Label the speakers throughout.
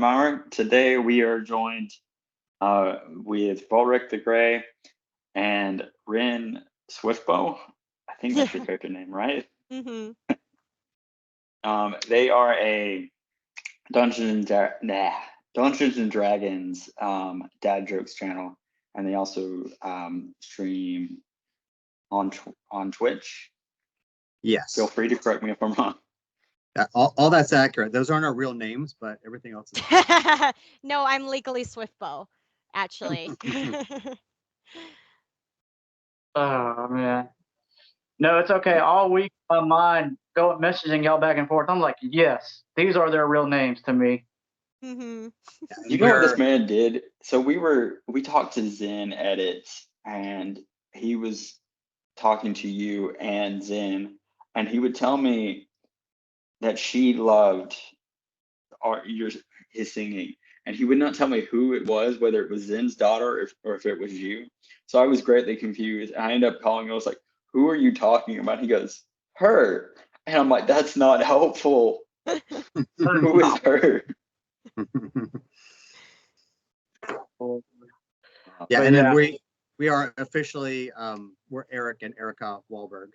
Speaker 1: I'm Volrik. Today we are joined with Volrik the Gray and Rin Swiftbow. I think that's your character name, right?
Speaker 2: Mm-hmm.
Speaker 1: They are a Dungeons and Dragons dad jokes channel, and they also stream on Twitch.
Speaker 3: Yes.
Speaker 1: Feel free to correct me if I'm wrong.
Speaker 3: All that's accurate. Those aren't our real names, but everything else is.
Speaker 2: No, I'm legally Swiftbow, actually.
Speaker 4: Oh man. No, it's okay. All week my mind going messaging y'all back and forth. I'm like, yes, these are their real names to me.
Speaker 2: Mm-hmm.
Speaker 1: You know what this man did? So we talked to Zen Edits, and he was talking to you and Zen, and he would tell me that she loved his singing, and he would not tell me who it was, whether it was Zen's daughter or if it was you. So I was greatly confused. I ended up calling him. I was like, "Who are you talking about?" He goes, "Her," and I'm like, "That's not helpful." Who is her?
Speaker 3: Yeah, and then we are officially we're Eric and Erica Wahlberg.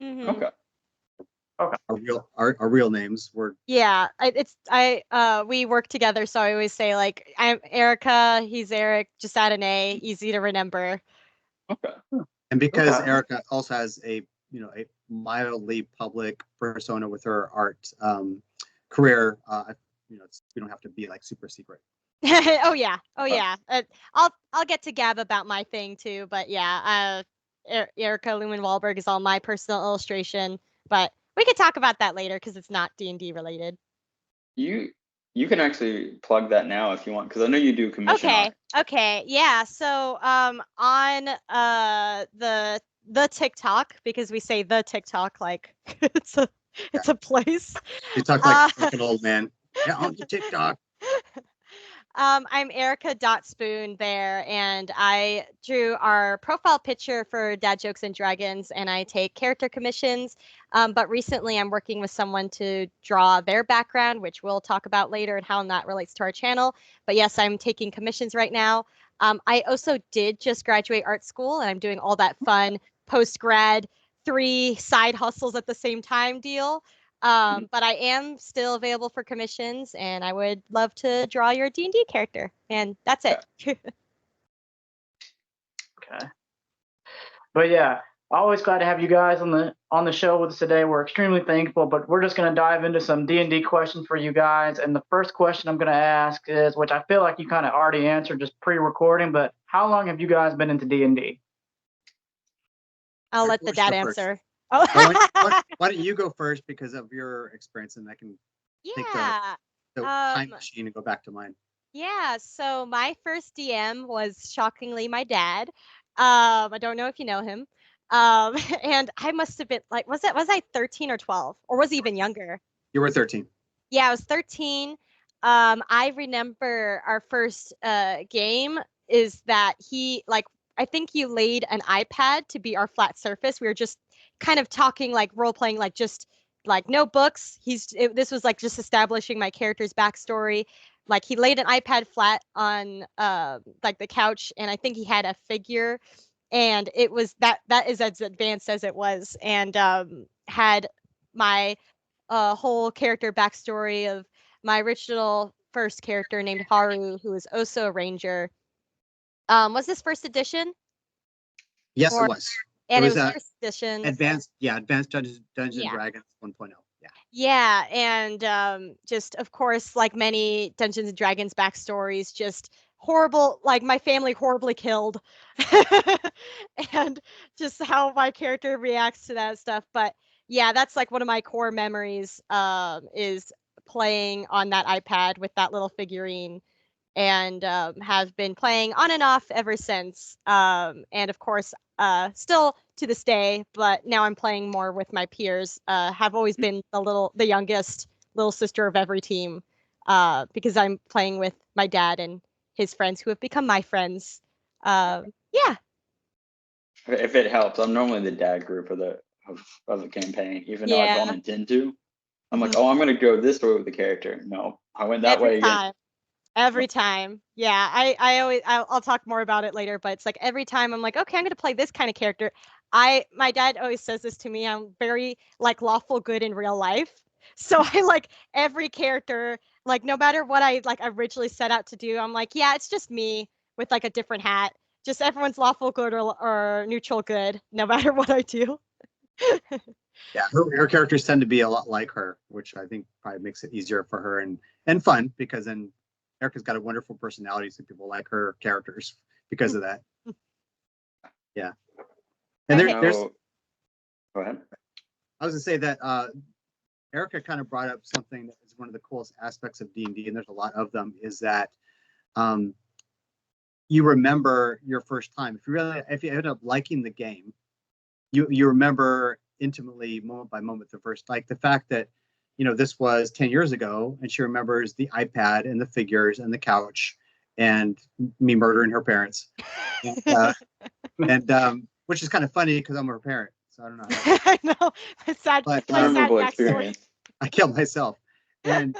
Speaker 2: Mm-hmm.
Speaker 1: Okay.
Speaker 3: Our real names were.
Speaker 2: Yeah, we work together, so I always say like I'm Erica, he's Eric, just add an A, easy to remember.
Speaker 1: Okay.
Speaker 3: And because Erica also has a mildly public persona with her art career, we don't have to be like super secret.
Speaker 2: Oh yeah. I'll get to gab about my thing too, but yeah, Erica Lumen Wahlberg is all my personal illustration, but we could talk about that later because it's not D&D related.
Speaker 1: You can actually plug that now if you want, because I know you do commission art.
Speaker 2: Okay, yeah. So on the TikTok, because we say the TikTok like it's a place.
Speaker 3: You talk like an old man. Yeah, on the TikTok.
Speaker 2: I'm Erica.Spoon there, and I drew our profile picture for Dad Jokes and Dragons, and I take character commissions. But recently I'm working with someone to draw their background, which we'll talk about later and how that relates to our channel. But yes, I'm taking commissions right now. I also did just graduate art school, and I'm doing all that fun post-grad 3 side hustles at the same time deal. But I am still available for commissions, and I would love to draw your D&D character. And that's it.
Speaker 4: Okay. But yeah, always glad to have you guys on the show with us today. We're extremely thankful, but we're just going to dive into some D&D questions for you guys. And the first question I'm going to ask is, which I feel like you kind of already answered just pre-recording, but how long have you guys been into D&D?
Speaker 2: I'll let the dad answer.
Speaker 3: Oh. Why don't you go first because of your experience, and I can take the time machine and go back to mine.
Speaker 2: Yeah, so my first DM was shockingly my dad. I don't know if you know him. And I must have been like, was I 13 or 12, or was he even younger?
Speaker 3: You were 13.
Speaker 2: Yeah, I was 13. I remember our first game is that I think you laid an iPad to be our flat surface. We were just kind of talking like role playing, like just like no books. This was like just establishing my character's backstory. Like he laid an iPad flat on like the couch, and I think he had a figure, and it was that is as advanced as it was, and had my whole character backstory of my original first character named Haru, who was also a ranger. Was this first edition?
Speaker 3: Yes, it was.
Speaker 2: And it was first edition.
Speaker 3: Advanced Dungeons and Dragons 1.0. Yeah.
Speaker 2: Yeah, and just of course, like many Dungeons and Dragons backstories, just horrible. Like my family horribly killed, and just how my character reacts to that stuff. But yeah, that's like one of my core memories. Is playing on that iPad with that little figurine, and have been playing on and off ever since. And of course, still to this day, but now I'm playing more with my peers. Have always been the youngest little sister of every team, because I'm playing with my dad and his friends who have become my friends. Yeah.
Speaker 1: If it helps, I'm normally the dad group of the campaign, even though I don't intend to. I'm like, oh, I'm gonna go this way with the character. No, I went that way again.
Speaker 2: Every time. Yeah, I'll talk more about it later, but it's like every time I'm like, okay, I'm gonna play this kind of character. My dad always says this to me. I'm very like lawful good in real life. So I like every character, like no matter what I like originally set out to do, I'm like, yeah, it's just me with like a different hat. Just everyone's lawful good or neutral good, no matter what I do.
Speaker 3: Yeah, her characters tend to be a lot like her, which I think probably makes it easier for her and fun, because then Erica's got a wonderful personality, so people like her characters because of that. Yeah. And
Speaker 2: Okay.
Speaker 3: there's
Speaker 1: Go ahead.
Speaker 3: I was gonna say that Erica kind of brought up something that is one of the coolest aspects of D&D, and there's a lot of them, is that you remember your first time. If you end up liking the game, you remember intimately, moment by moment, the first, like the fact that, you know, this was 10 years ago, and she remembers the iPad and the figures and the couch and me murdering her parents. And which is kind of funny because I'm her parent, so I don't know how.
Speaker 2: I know. It's sad.
Speaker 3: But,
Speaker 2: My sad
Speaker 1: Memorable
Speaker 2: backstory.
Speaker 1: experience.
Speaker 3: I killed myself. And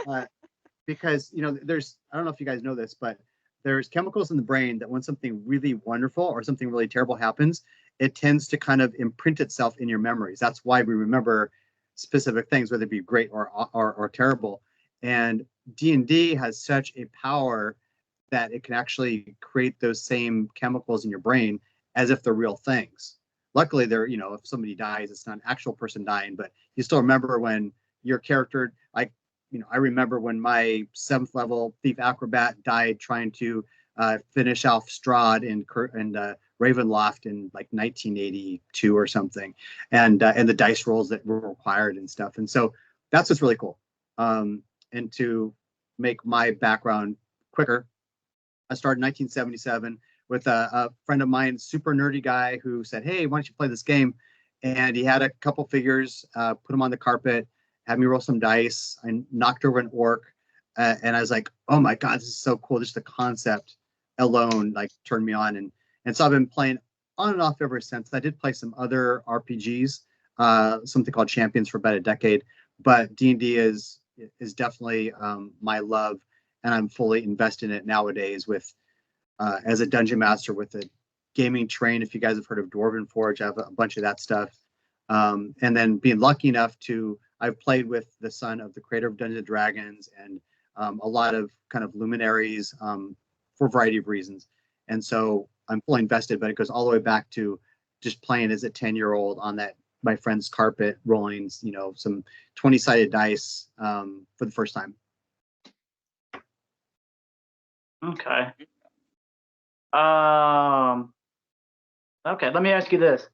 Speaker 3: because, you know, I don't know if you guys know this, but there's chemicals in the brain that when something really wonderful or something really terrible happens, it tends to kind of imprint itself in your memories. That's why we remember specific things, whether it be great or terrible. And D&D has such a power that it can actually create those same chemicals in your brain as if they're real things. Luckily, they're, you know, if somebody dies, it's not an actual person dying, but you still remember when your character, like, you know, I remember when my 7th level thief acrobat died trying to finish off Strahd in Ravenloft in like 1982 or something, and the dice rolls that were required and stuff. And so that's what's really cool. And to make my background quicker, I started in 1977 with a friend of mine, super nerdy guy, who said, "Hey, why don't you play this game?" And he had a couple figures, put them on the carpet, had me roll some dice. I knocked over an orc, and I was like, "Oh my god, this is so cool!" Just the concept alone like turned me on, and so I've been playing on and off ever since. I did play some other RPGs, something called Champions, for about a decade, but D&D is definitely my love, and I'm fully invested in it nowadays with as a dungeon master with a gaming train. If you guys have heard of Dwarven Forge, I have a bunch of that stuff. And then being lucky enough I've played with the son of the creator of Dungeons and Dragons and a lot of kind of luminaries for a variety of reasons. And so I'm fully invested, but it goes all the way back to just playing as a 10-year-old on my friend's carpet, rolling, you know, some 20-sided dice for the first time.
Speaker 4: Okay. Okay, let me ask you this.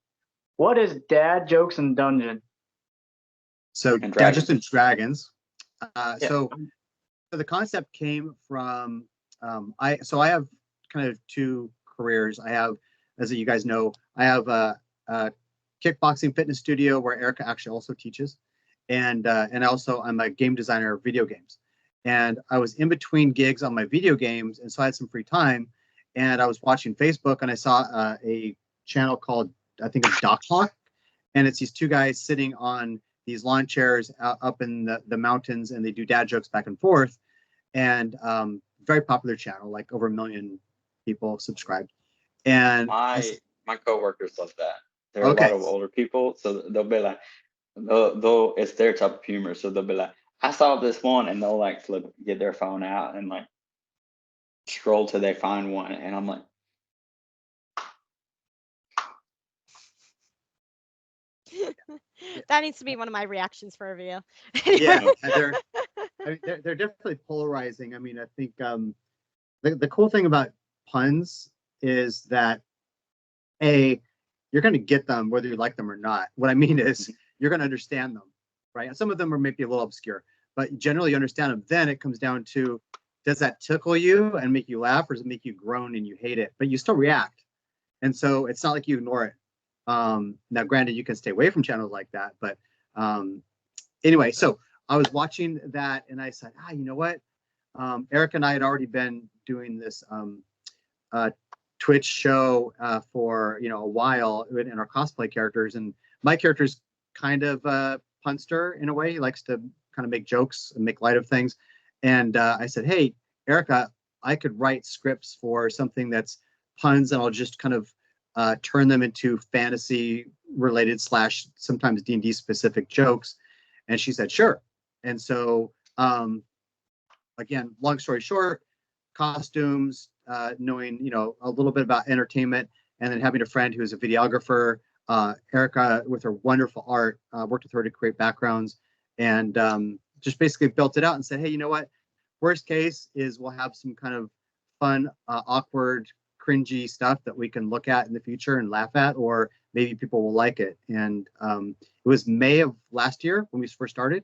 Speaker 4: What is dad jokes in dungeon?
Speaker 3: So
Speaker 1: And
Speaker 3: Dungeons and Dragons.
Speaker 1: Yeah.
Speaker 3: So the concept came from I have kind of two careers. I have, as you guys know, I have a kickboxing fitness studio where Erica actually also teaches, and also I'm a game designer of video games. And I was in between gigs on my video games, and so I had some free time, and I was watching Facebook, and I saw a channel called, I think it's Doc Hawk, and it's these two guys sitting on these lawn chairs up in the mountains, and they do dad jokes back and forth. And very popular channel, like over 1 million people subscribed. And
Speaker 1: my coworkers love that. They're
Speaker 3: Okay.
Speaker 1: a lot of older people, so they'll be like, they'll it's their type of humor. So they'll be like, I saw this one, and they'll like get their phone out and like scroll till they find one, and I'm like,
Speaker 2: That needs to be one of my reactions for a video.
Speaker 3: yeah, they're definitely polarizing. I mean, I think the cool thing about puns is that you're going to get them whether you like them or not. What I mean is you're going to understand them, right? And some of them are maybe a little obscure, but generally you understand them. Then it comes down to, does that tickle you and make you laugh, or does it make you groan and you hate it, but you still react? And so it's not like you ignore it. Now, granted, you can stay away from channels like that, but anyway, so I was watching that and I said, you know what? Eric and I had already been doing this Twitch show for a while in our cosplay characters, and my character's kind of a punster in a way. He likes to kind of make jokes and make light of things. And I said, hey, Erica, I could write scripts for something that's puns, and I'll just kind of turn them into fantasy related / sometimes D&D specific jokes. And she said, sure. And so, again, long story short, costumes, knowing, a little bit about entertainment, and then having a friend who is a videographer, Erica, with her wonderful art, worked with her to create backgrounds, and just basically built it out and said, hey, you know what? Worst case is we'll have some kind of fun, awkward, cringy stuff that we can look at in the future and laugh at, or maybe people will like it. And it was May of last year when we first started,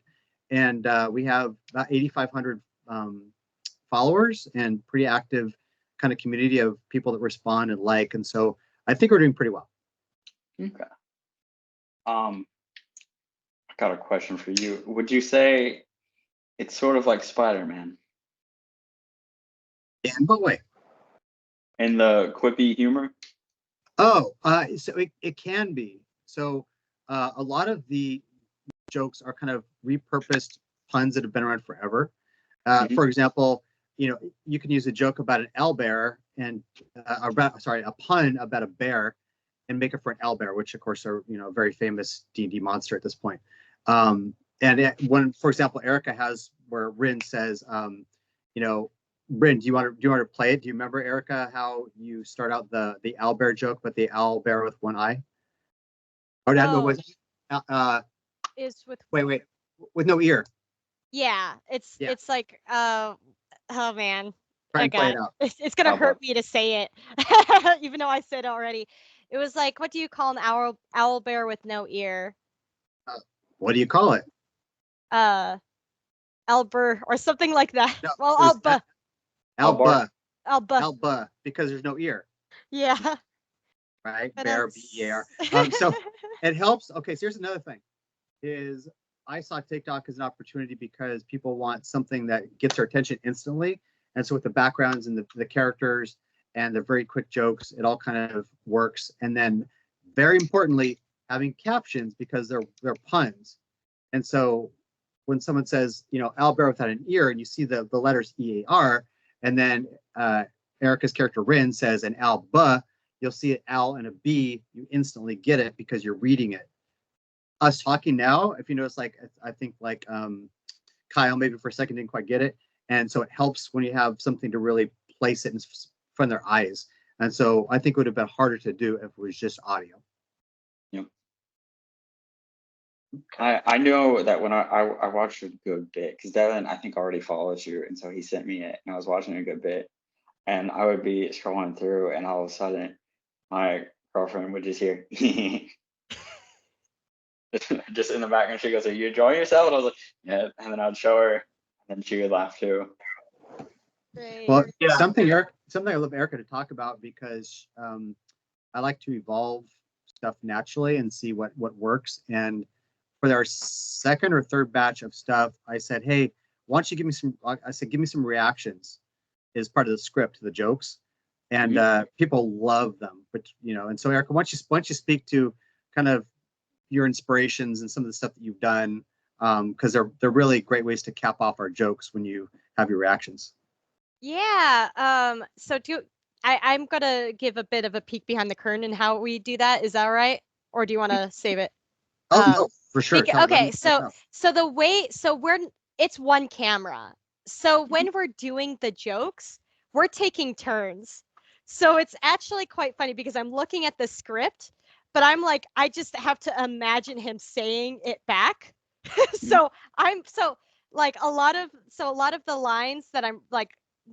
Speaker 3: and we have about 8,500 followers and pretty active kind of community of people that respond and like. And so I think we're doing pretty well.
Speaker 1: Okay. I got a question for you. Would you say it's sort of like Spider-Man
Speaker 3: In what way?
Speaker 1: in the quippy humor?
Speaker 3: Oh, so it can be. So a lot of the jokes are kind of repurposed puns that have been around forever. For example, you can use a joke about an owlbear and a pun about a bear and make it for an owlbear, which of course are, a very famous D&D monster at this point. When, for example, Erica has where Rin says, Rin, do you want to play it? Do you remember, Erica, how you start out the owlbear joke, but the owlbear with one eye? Oh, that was
Speaker 2: is with
Speaker 3: wait, with no ear.
Speaker 2: Yeah, it's like oh man.
Speaker 3: Try and play it out.
Speaker 2: It's gonna hurt me to say it, even though I said it already. It was like, what do you call an owl bear with no ear?
Speaker 3: What do you call it?
Speaker 2: Elber or something like that.
Speaker 3: No,
Speaker 2: well, Alba,
Speaker 3: because there's no ear.
Speaker 2: Yeah.
Speaker 3: Right,
Speaker 2: But
Speaker 3: bear, B-E-A-R. So it helps. Okay, so here's another thing: is I saw TikTok as an opportunity because people want something that gets their attention instantly, and so with the backgrounds and the characters and the very quick jokes, it all kind of works. And then, very importantly, having captions because they're puns. And so when someone says, owlbear without an ear, and you see the letters E-A-R, and then Erica's character Rin says an Alba, you'll see an L and a B, you instantly get it because you're reading it. Us talking now, if you notice, I think Kyle maybe for a second didn't quite get it. And so it helps when you have something to really place it in front of their eyes. And so I think it would have been harder to do if it was just audio.
Speaker 1: Yep. I know that when I watched a good bit, because Devin, I think, already follows you. And so he sent me it, and I was watching a good bit. And I would be scrolling through, and all of a sudden, my girlfriend would just hear, just in the background. She goes, "Are you enjoying yourself?" And I was like, "Yeah." And then I'd show her, and then she would laugh too.
Speaker 2: Great.
Speaker 3: Well, yeah. Something I love Erica to talk about, because I like to evolve stuff naturally and see what works. And for our second or third batch of stuff, I said, "Hey, why don't you give me some reactions as part of the script to the jokes," and people love them. But and so Erica, why don't you speak to kind of your inspirations and some of the stuff that you've done, because they're really great ways to cap off our jokes when you have your reactions.
Speaker 2: Yeah. So I'm gonna give a bit of a peek behind the curtain and how we do that. Is that all right? Or do you want to save it?
Speaker 3: No, for sure.
Speaker 2: Okay. So it's one camera. So when we're doing the jokes, we're taking turns. So it's actually quite funny because I'm looking at the script, but I'm like, I just have to imagine him saying it back. So a lot of the lines that I'm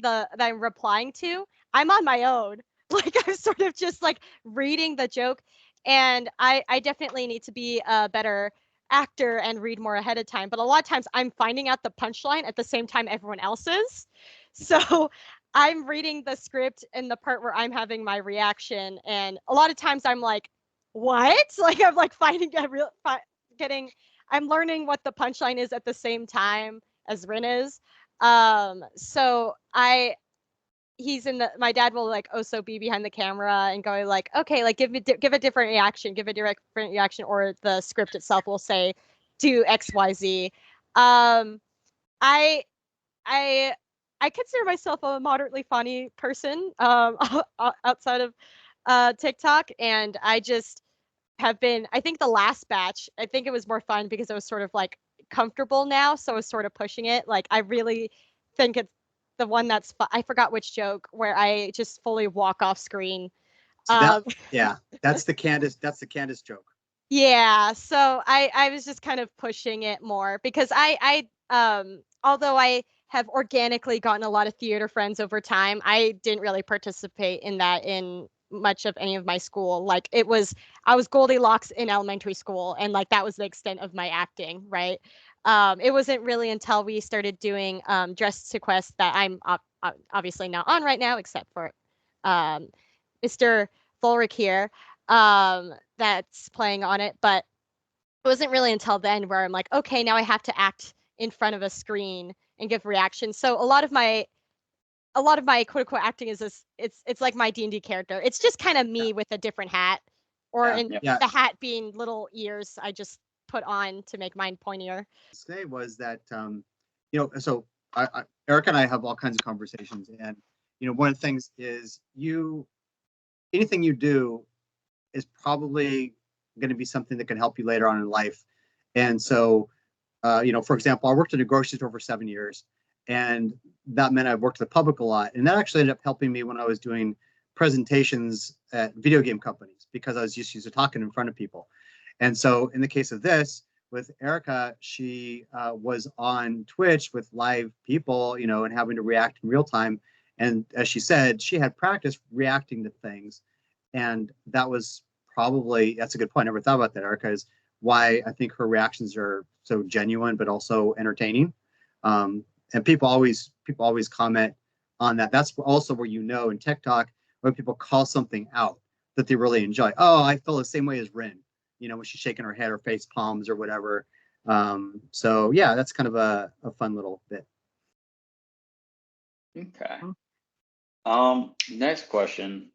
Speaker 2: that I'm replying to, I'm on my own. Like I'm sort of just like reading the joke, and I definitely need to be a better actor and read more ahead of time. But a lot of times I'm finding out the punchline at the same time everyone else is. So I'm reading the script in the part where I'm having my reaction, and a lot of times I'm like, what? Like I'm like I'm learning what the punchline is at the same time as Rin is. So my dad will like also be behind the camera and go like, okay, like give a different reaction, or the script itself will say, do XYZ. I I consider myself a moderately funny person outside of TikTok, and I just have been. I think the last batch, I think it was more fun because I was sort of like comfortable now, so I was sort of pushing it. Like I really think it's the one that's I forgot which joke where I just fully walk off screen.
Speaker 3: So that, yeah, that's the Candace joke.
Speaker 2: Yeah, so I was just kind of pushing it more because although I have organically gotten a lot of theater friends over time, I didn't really participate in that in much of any of my school. Like I was Goldilocks in elementary school, and like that was the extent of my acting, right? It wasn't really until we started doing Dress to Quest that I'm obviously not on right now, except for um, Mr. Volrik here, that's playing on it. But it wasn't really until then where I'm like, okay, now I have to act in front of a screen and give reactions. So a lot of my quote unquote acting is this. It's like my D&D character. It's just kind of me with a different hat, or the hat being little ears I just put on to make mine pointier.
Speaker 3: Say was that so Eric and I have all kinds of conversations, and one of the things is anything you do is probably going to be something that can help you later on in life. And so, for example, I worked at a grocery store for 7 years, and that meant I worked with the public a lot. And that actually ended up helping me when I was doing presentations at video game companies, because I was just used to talking in front of people. And so in the case of this, with Erica, she was on Twitch with live people, and having to react in real time. And as she said, she had practice reacting to things. And that's a good point. I never thought about that, Erica, is why I think her reactions are so genuine, but also entertaining. And people always comment on that. That's also where in TikTok, when people call something out that they really enjoy. Oh, I feel the same way as Rin, when she's shaking her head or face palms or whatever. So yeah, that's kind of a fun little bit.
Speaker 1: Okay. Next question.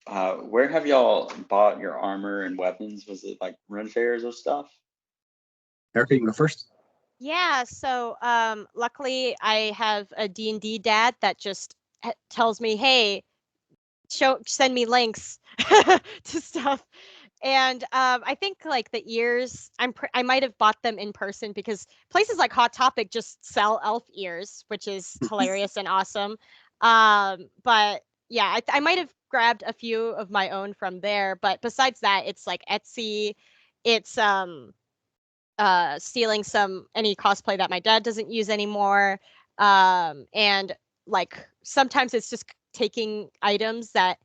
Speaker 1: Where have y'all bought your armor and weapons? Was it like run fairs or stuff?
Speaker 3: Erica, you can go first.
Speaker 2: Yeah, so luckily I have a D&D dad that just tells me, hey, send me links to stuff. And I think like the ears, I might have bought them in person because places like Hot Topic just sell elf ears, which is hilarious and awesome. But yeah, I might have grabbed a few of my own from there. But besides that, it's like Etsy. It's stealing any cosplay that my dad doesn't use anymore. And like sometimes it's just taking items that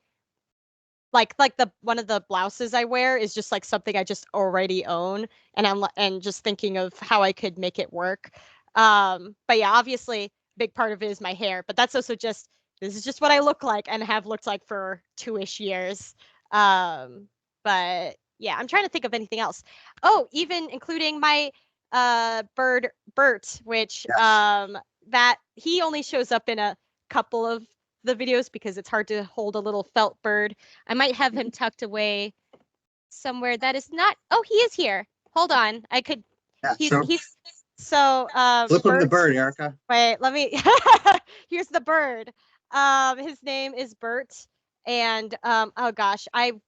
Speaker 2: like the one of the blouses I wear is just like something I just already own, and just thinking of how I could make it work. But yeah, obviously big part of it is my hair, but that's also just this is just what I look like and have looked like for 2-ish years. But yeah, I'm trying to think of anything else. Oh, even including my bird Bert, which that he only shows up in a couple of the videos because it's hard to hold a little felt bird. I might have him tucked away somewhere that is not. Oh, he is here. Hold on. I could.
Speaker 3: Yeah,
Speaker 2: he's so.
Speaker 3: Flip him the bird, Erica.
Speaker 2: Wait, let me. Here's the bird. His name is Bert, and oh gosh, I'm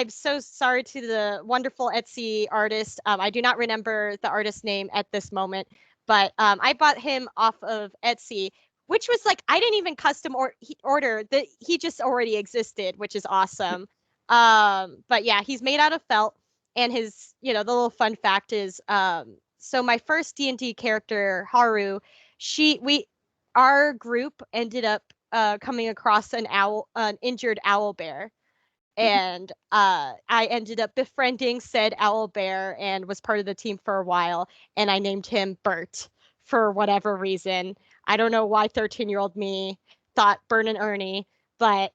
Speaker 2: so sorry to the wonderful Etsy artist. I do not remember the artist's name at this moment, but I bought him off of Etsy, which was like I didn't even custom order that he just already existed, which is awesome. But yeah, he's made out of felt, and his the little fun fact is so my first D&D character Haru, our group ended up coming across an injured owl bear. And I ended up befriending said owl bear and was part of the team for a while. And I named him Bert for whatever reason. I don't know why 13-year-old me thought Bert and Ernie, but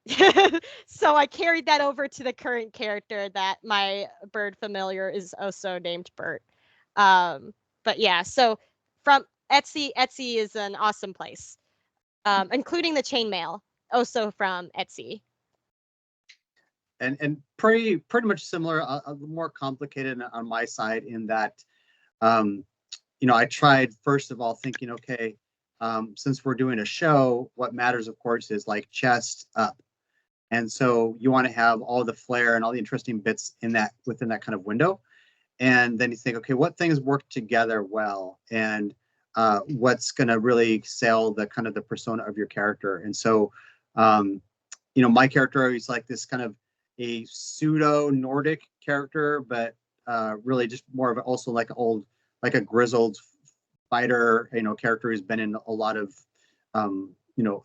Speaker 2: so I carried that over to the current character that my bird familiar is also named Bert. But yeah, so from Etsy is an awesome place, including the chainmail, also from Etsy.
Speaker 3: And pretty much similar, a little more complicated on my side in that, I tried first of all thinking, okay, since we're doing a show, what matters, of course, is like chest up. And so you want to have all the flair and all the interesting bits in that within that kind of window. And then you think, okay, what things work together well, and what's going to really sell the kind of the persona of your character. And so, my character is like this kind of a pseudo Nordic character, but really just more of also like a grizzled fighter, character who's been in a lot of,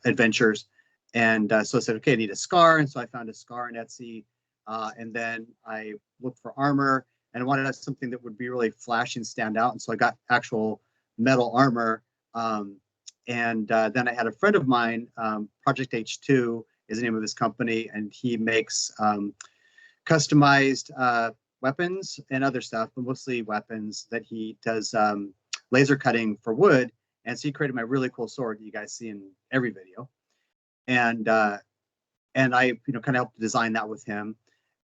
Speaker 3: adventures. And so I said, okay, I need a scar. And so I found a scar on Etsy. And then I looked for armor, and I wanted to have something that would be really flashy and stand out. And so I got actual metal armor. And then I had a friend of mine, Project H2 is the name of this company, and he makes customized weapons and other stuff, but mostly weapons that he does laser cutting for wood. And so he created my really cool sword that you guys see in every video. And I, kind of helped design that with him.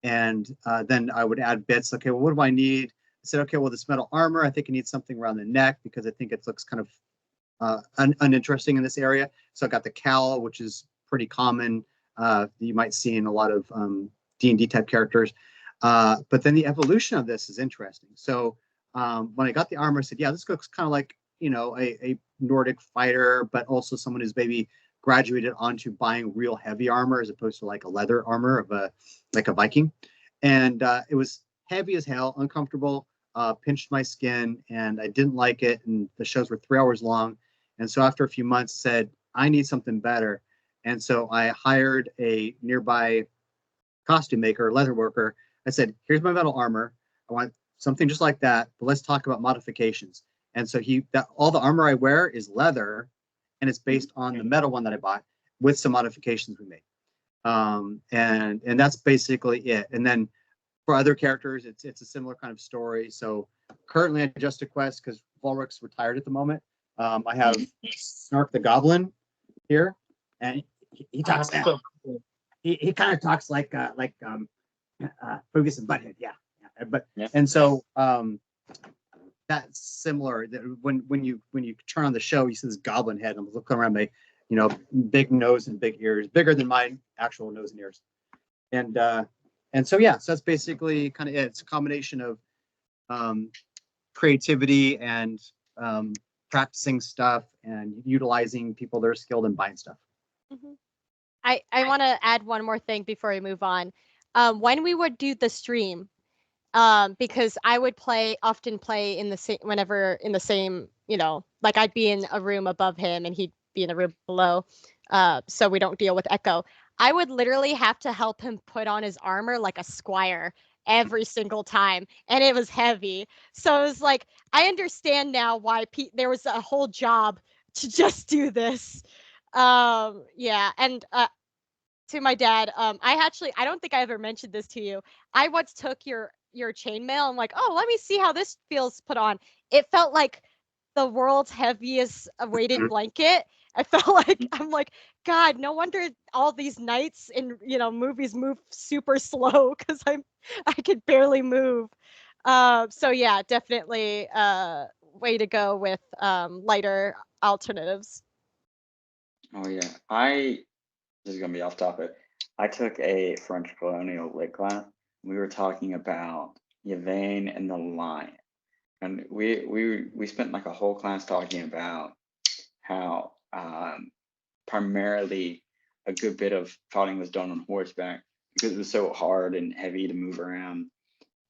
Speaker 3: And then I would add bits. Okay, well, what do I need? I said, okay, well, this metal armor, I think I need something around the neck because I think it looks kind of uninteresting in this area. So I got the cowl, which is pretty common. You might see in a lot of D&D type characters. But then the evolution of this is interesting. So when I got the armor, I said, yeah, this looks kind of like, a Nordic fighter, but also someone who's maybe graduated onto buying real heavy armor as opposed to like a leather armor of like a Viking. And it was heavy as hell, uncomfortable, pinched my skin, and I didn't like it. And the shows were 3 hours long. And so after a few months said, I need something better. And so I hired a nearby costume maker, leather worker. I said, here's my metal armor. I want something just like that, but let's talk about modifications. And so all the armor I wear is leather, and it's based on the metal one that I bought with some modifications we made. And that's basically it. And then for other characters, it's a similar kind of story. So currently I just a quest because Volrik's retired at the moment. I have Snark the Goblin here, and he talks now. He kind of talks like Fergus and Butthead, yeah. But yeah. And so that's similar. That when you turn on the show, you see this goblin head. I'm looking around my, big nose and big ears, bigger than my actual nose and ears. And so yeah, so that's basically kind of it. It's a combination of creativity and practicing stuff and utilizing people that are skilled in buying stuff.
Speaker 2: Mm-hmm. I want to add one more thing before we move on. When we would do the stream, because I would often play in the same, whenever in the same, like I'd be in a room above him and he'd be in a room below, so we don't deal with echo. I would literally have to help him put on his armor like a squire every single time, and it was heavy. So it was like, I understand now why there was a whole job to just do this. Yeah, and to my dad, I don't think I ever mentioned this to you. I once took your chainmail. I'm like, oh, let me see how this feels put on. It felt like the world's heaviest weighted blanket. I felt like, I'm like, God, no wonder all these knights in movies move super slow because I could barely move. So yeah, definitely way to go with lighter alternatives.
Speaker 1: Oh yeah, this is gonna be off topic. I took a French colonial lit class. We were talking about Yvain and the Lion, and we spent like a whole class talking about how primarily a good bit of fighting was done on horseback because it was so hard and heavy to move around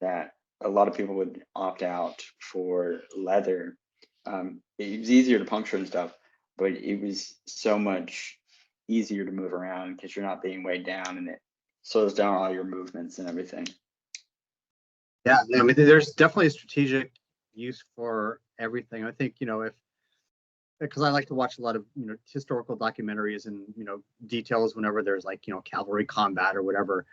Speaker 1: that a lot of people would opt out for leather. It was easier to puncture and stuff, but it was so much easier to move around because you're not being weighed down, and it slows down all your movements and everything.
Speaker 3: Yeah, I mean, there's definitely a strategic use for everything. I think, because I like to watch a lot of, historical documentaries and, details whenever there's like, cavalry combat or whatever.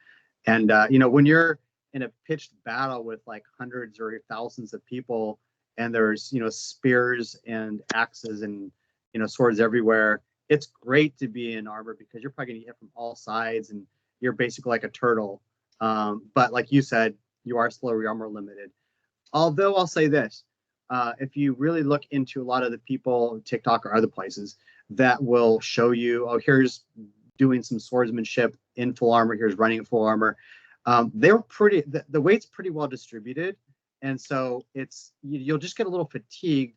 Speaker 3: And, when you're in a pitched battle with like hundreds or thousands of people and there's, spears and axes and, swords everywhere, it's great to be in armor because you're probably going to get hit from all sides and you're basically like a turtle. But like you said, you are slow, you're armor limited. Although I'll say this, if you really look into a lot of the people, TikTok or other places, that will show you, oh, here's doing some swordsmanship in full armor, here's running in full armor. They're pretty, the weight's pretty well distributed. And so it's, you'll just get a little fatigued,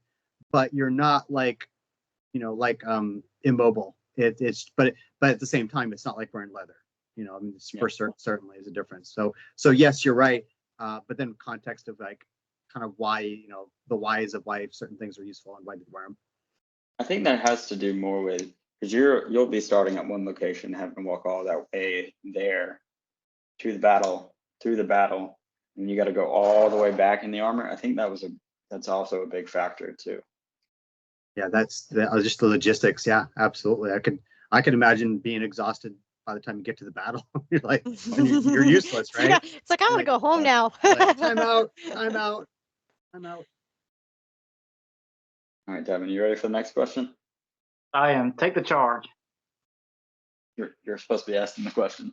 Speaker 3: but you're not like, immobile. But at the same time, it's not like wearing leather. I mean, certainly is a difference. So yes, you're right. But then context of like kind of why, the whys of why certain things are useful and why to wear them.
Speaker 1: I think that has to do more with, because you'll be starting at one location, having to walk all that way there to the battle, through the battle, and you got to go all the way back in the armor. I think that's also a big factor too.
Speaker 3: Yeah, that's just the logistics. Yeah, absolutely. I could imagine being exhausted by the time you get to the battle. You're like, you're useless, right?
Speaker 2: Yeah, it's like I want to go home now.
Speaker 3: Like, time out.
Speaker 1: All right, Devin, you ready for the next question?
Speaker 4: I am. Take the charge.
Speaker 1: You're supposed to be asking the question.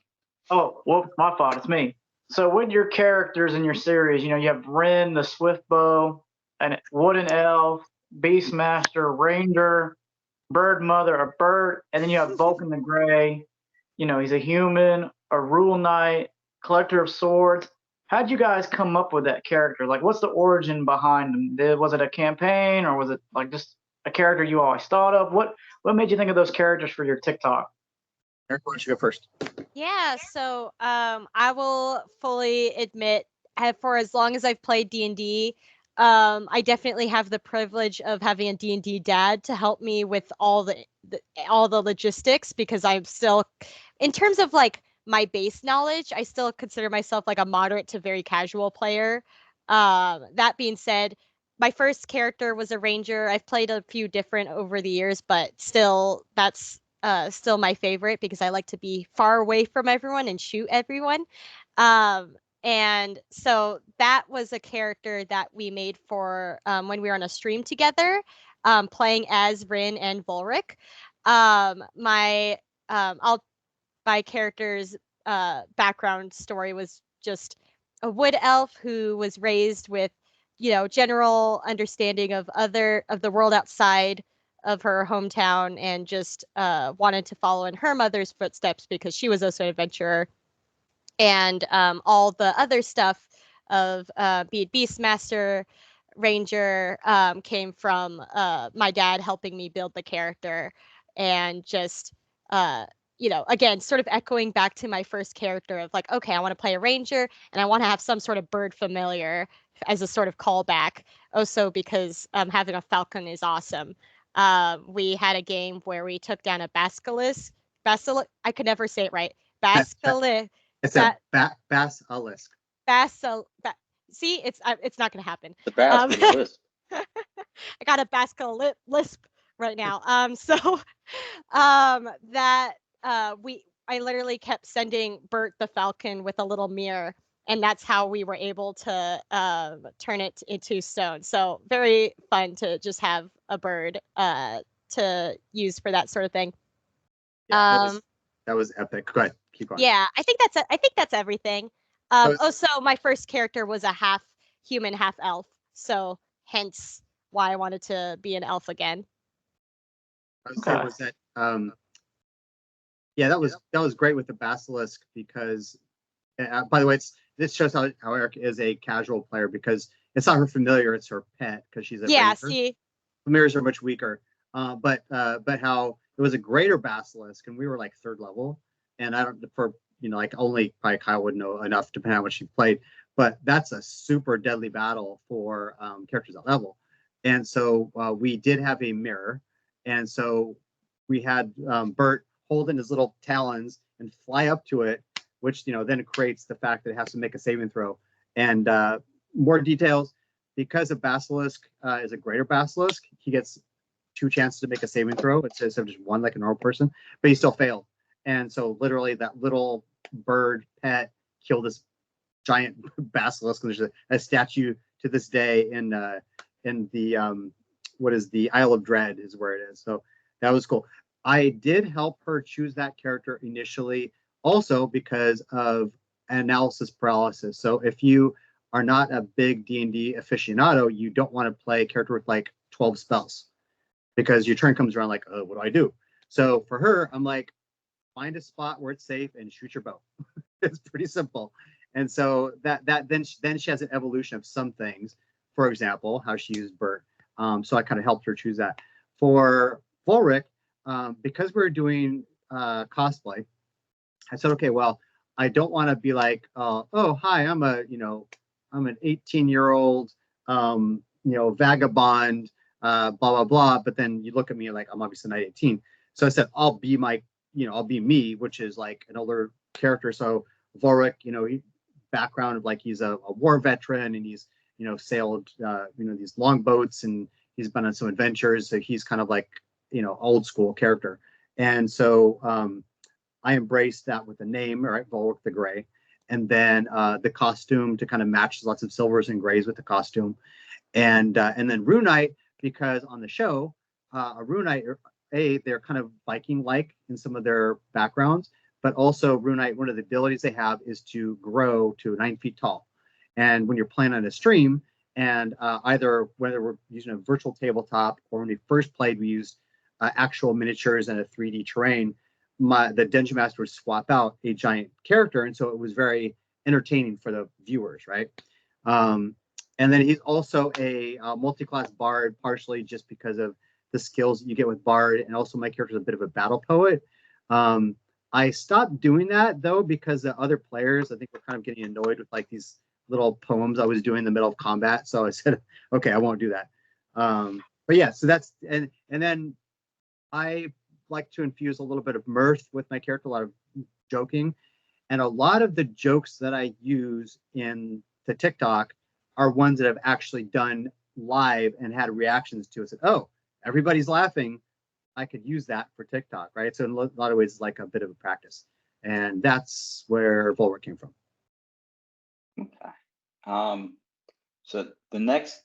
Speaker 4: Oh, well, my fault. It's me. So with your characters in your series, you have Ren, the Swiftbow, and Wooden Elf, Beastmaster, Ranger, Bird Mother, a bird, and then you have Vulcan the Gray. He's a human, a Rule Knight, Collector of Swords. How'd you guys come up with that character? Like, what's the origin behind them? Was it a campaign, or was it like just a character you always thought of? What made you think of those characters for your TikTok?
Speaker 3: Eric, why don't you go first?
Speaker 2: Yeah, so I will fully admit, for as long as I've played D&D, I definitely have the privilege of having a D&D dad to help me with all the logistics, because I'm still, in terms of like my base knowledge, I still consider myself like a moderate to very casual player. That being said, my first character was a ranger. I've played a few different over the years, but still, that's still my favorite because I like to be far away from everyone and shoot everyone. And so that was a character that we made for when we were on a stream together, playing as Rin and Volrik. My character's background story was just a wood elf who was raised with, general understanding of the world outside of her hometown, and just wanted to follow in her mother's footsteps because she was also an adventurer. And all the other stuff of be it Beastmaster, Ranger, came from my dad helping me build the character. And just again, sort of echoing back to my first character of like, okay, I want to play a ranger and I want to have some sort of bird familiar as a sort of callback. Also because having a falcon is awesome. We had a game where we took down a basilisk. I could never say it right. Basilisk.
Speaker 3: It's a basilisk.
Speaker 2: See, it's not going to happen.
Speaker 1: The basilisk.
Speaker 2: I got a basilisk right now. I literally kept sending Bert the Falcon with a little mirror, and that's how we were able to turn it into stone. So very fun to just have a bird to use for that sort of thing.
Speaker 3: Yeah, that was epic. Go ahead, keep going.
Speaker 2: Yeah, I think that's everything. Also, my first character was a half human, half elf, so hence why I wanted to be an elf again.
Speaker 3: I was saying was that that was great with the basilisk because by the way, this shows how Eric is a casual player because it's not her familiar, it's her pet because she's a ranger.
Speaker 2: See,
Speaker 3: familiars are much weaker, but how it was a greater basilisk and we were like 3rd level, and I don't like only probably Kyle would know enough depending on how much she played, but that's a super deadly battle for characters at level. And so we did have a mirror, and so we had Bert hold in his little talons and fly up to it, which then creates the fact that it has to make a saving throw. And more details, because a basilisk is a greater basilisk, he gets 2 chances to make a saving throw instead of just 1 like a normal person, but he still failed. And so literally that little bird pet killed this giant basilisk. And there's a statue to this day in the what is the Isle of Dread is where it is. So that was cool. I did help her choose that character initially also because of analysis paralysis. So if you are not a big D&D aficionado, you don't want to play a character with like 12 spells because your turn comes around like, oh, what do I do? So for her, I'm like, find a spot where it's safe and shoot your bow. It's pretty simple. And so that then she has an evolution of some things. For example, how she used Bert. So I kind of helped her choose that. For Volrik, because we're doing cosplay, I said, okay, well, I don't want to be like, oh, hi, I'm an 18-year-old, vagabond, blah, blah, blah. But then you look at me like I'm obviously not 18. So I said, I'll be me, which is like an older character. So Volrik, background of like he's a war veteran and he's, sailed, these long boats and he's been on some adventures. So he's kind of like, old school character. And so I embraced that with the name, right? Volrik the Gray. And then the costume to kind of match lots of silvers and grays with the costume. And then Rune Knight, because on the show, a Rune Knight, they're kind of Viking-like in some of their backgrounds, but also Rune Knight, one of the abilities they have is to grow to 9 feet tall. And when you're playing on a stream, and either whether we're using a virtual tabletop or when we first played, we used actual miniatures and a 3D terrain, the Dungeon Master would swap out a giant character. And so it was very entertaining for the viewers, right? And then he's also a multi-class bard, partially just because of the skills that you get with bard, and also my character is a bit of a battle poet. I stopped doing that though because the other players, I think, were kind of getting annoyed with like these little poems I was doing in the middle of combat. So I said, okay, I won't do that. But yeah, so that's and then I like to infuse a little bit of mirth with my character, a lot of joking, and a lot of the jokes that I use in the TikTok are ones that I've actually done live and had reactions to. I said, oh, everybody's laughing. I could use that for TikTok, right? So in a lot of ways, it's like a bit of a practice. And that's where Volrik came from.
Speaker 1: Okay. So the next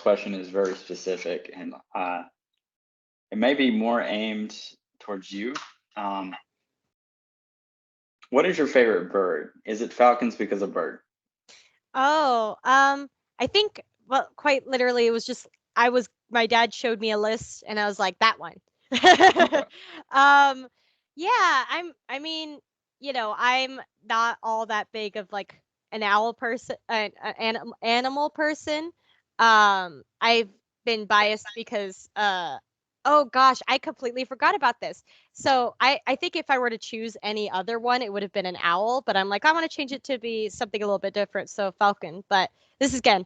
Speaker 1: question is very specific, and it may be more aimed towards you. What is your favorite bird? Is it falcons because of bird?
Speaker 2: Oh, I think, well, quite literally, it was just my dad showed me a list and I was like, that one.
Speaker 1: Okay.
Speaker 2: Yeah, I'm not all that big of like an owl person, an animal person. I've been biased because, oh gosh, I completely forgot about this. So I think if I were to choose any other one, it would have been an owl, but I'm like, I want to change it to be something a little bit different. So falcon. But this is, again,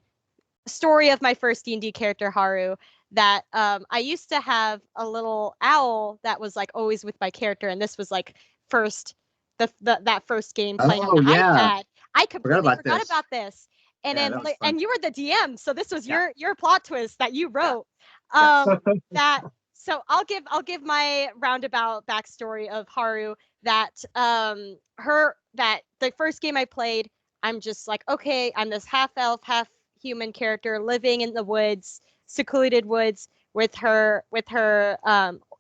Speaker 2: story of my first D&D character, Haru, that I used to have a little owl that was like always with my character. And this was like that first game playing on the iPad. I completely forgot about this. And
Speaker 3: Yeah,
Speaker 2: then and you were the DM. So this was your plot twist that you wrote. So I'll give my roundabout backstory of Haru, that the first game I played, I'm just like, okay, I'm this half elf, half human character living in the woods, secluded woods with her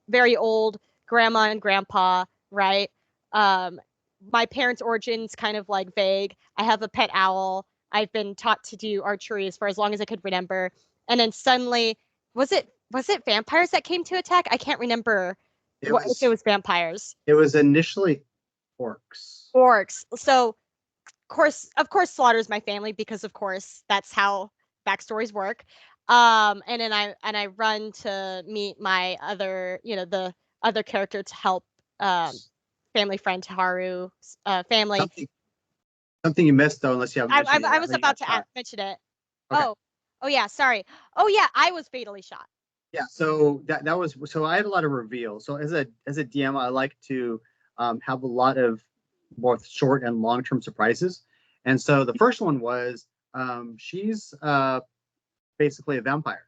Speaker 2: very old grandma and grandpa, right? My parents' origins kind of like vague. I have a pet owl. I've been taught to do archery for as long as I could remember. And then suddenly, was it vampires that came to attack? I can't remember if it was vampires.
Speaker 3: It was initially orcs.
Speaker 2: So of course slaughters my family, because of course that's how backstories work. And then I run to meet my other, the other character to help family friend Haru's family.
Speaker 3: Something you missed though, unless you haven't mentioned
Speaker 2: I was about to mention it. Okay. Oh yeah, sorry. Oh yeah, I was fatally shot.
Speaker 3: Yeah, so that was, so I had a lot of reveals. So as a DM, I like to have a lot of both short and long-term surprises. And so the first one was she's basically a vampire,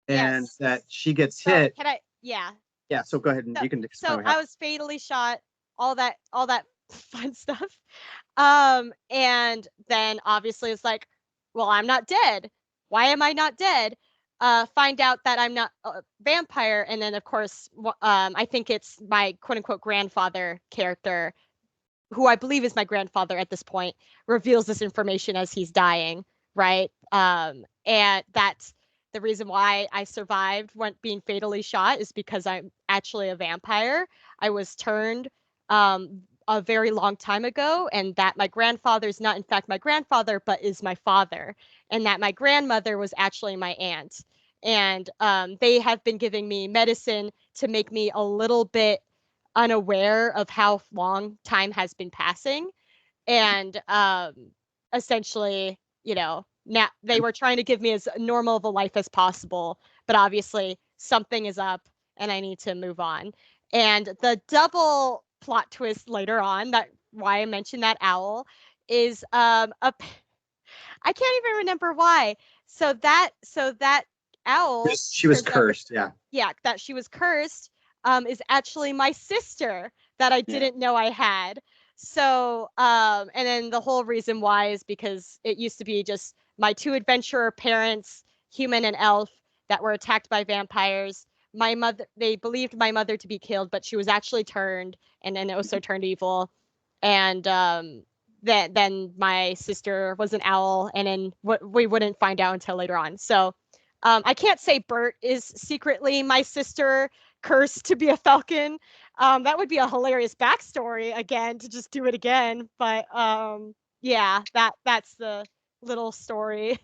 Speaker 3: and that she gets hit.
Speaker 2: Can I? Yeah.
Speaker 3: Yeah. So go ahead and you can.
Speaker 2: So I was fatally shot. All that fun stuff. And then obviously it's like, well, I'm not dead. Why am I not dead? Find out that I'm not a vampire, and then of course, I think it's my quote unquote grandfather character who I believe is my grandfather at this point, reveals this information as he's dying, right? And that's the reason why I survived when being fatally shot, is because I'm actually a vampire. I was turned a very long time ago, and that my grandfather is not in fact my grandfather, but is my father, and that my grandmother was actually my aunt. And they have been giving me medicine to make me a little bit unaware of how long time has been passing. And essentially, now they were trying to give me as normal of a life as possible, but obviously something is up and I need to move on. And the double plot twist later on, that why I mentioned that owl, is I can't even remember why. So that owl,
Speaker 3: She was
Speaker 2: turns out,
Speaker 3: cursed. Yeah.
Speaker 2: that she was cursed, is actually my sister that I didn't know I had. So, and then the whole reason why is because it used to be just my two adventurer parents, human and elf, that were attacked by vampires. My mother, they believed my mother to be killed, but she was actually turned, and then also turned evil. And then my sister was an owl, and then we wouldn't find out until later on. So I can't say Bert is secretly my sister cursed to be a falcon. That would be a hilarious backstory again, to just do it again. But yeah, that's the little story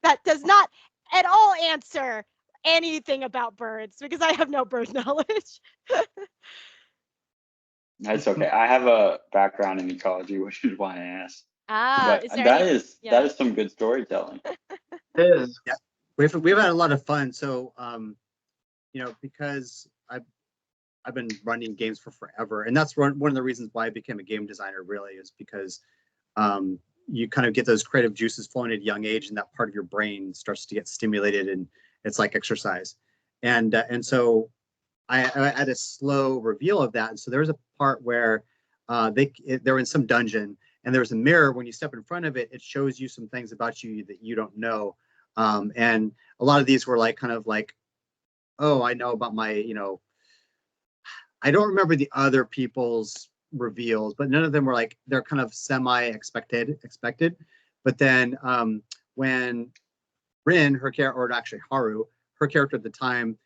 Speaker 2: that does not at all answer anything about birds, because I have no bird knowledge.
Speaker 1: That's okay. I have a background in ecology, which is why I asked. But
Speaker 2: Is there
Speaker 1: that
Speaker 2: any?
Speaker 1: is
Speaker 2: Yeah.
Speaker 1: that is some good storytelling.
Speaker 4: It is.
Speaker 3: Yeah. We've had a lot of fun. So because I've been running games for forever, and that's one of the reasons why I became a game designer, really, is because you kind of get those creative juices flowing at a young age, and that part of your brain starts to get stimulated, and it's like exercise. And so I had a slow reveal of that. And so there was a part where they're in some dungeon, and there was a mirror. When you step in front of it, it shows you some things about you that you don't know. And a lot of these were like, kind of like, oh, I know about my, I don't remember the other people's reveals, but none of them were like, they're kind of expected. But then when Rin, her character, or actually Haru, her character at the time,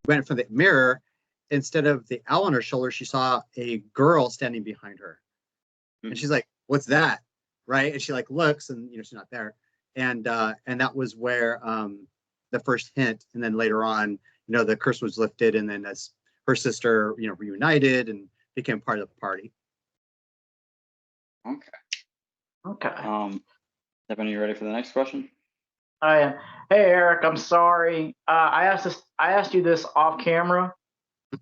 Speaker 3: went for the mirror, instead of the owl on her shoulder, she saw a girl standing behind her. Mm-hmm. And she's like, what's that? Right. And she like looks, and she's not there. And that was where the first hint. And then later on, the curse was lifted, and then as her sister, reunited and became part of the party.
Speaker 1: Okay. Evan, are you ready for the next question?
Speaker 4: I am. Hey, Eric, I'm sorry. I asked you this off camera.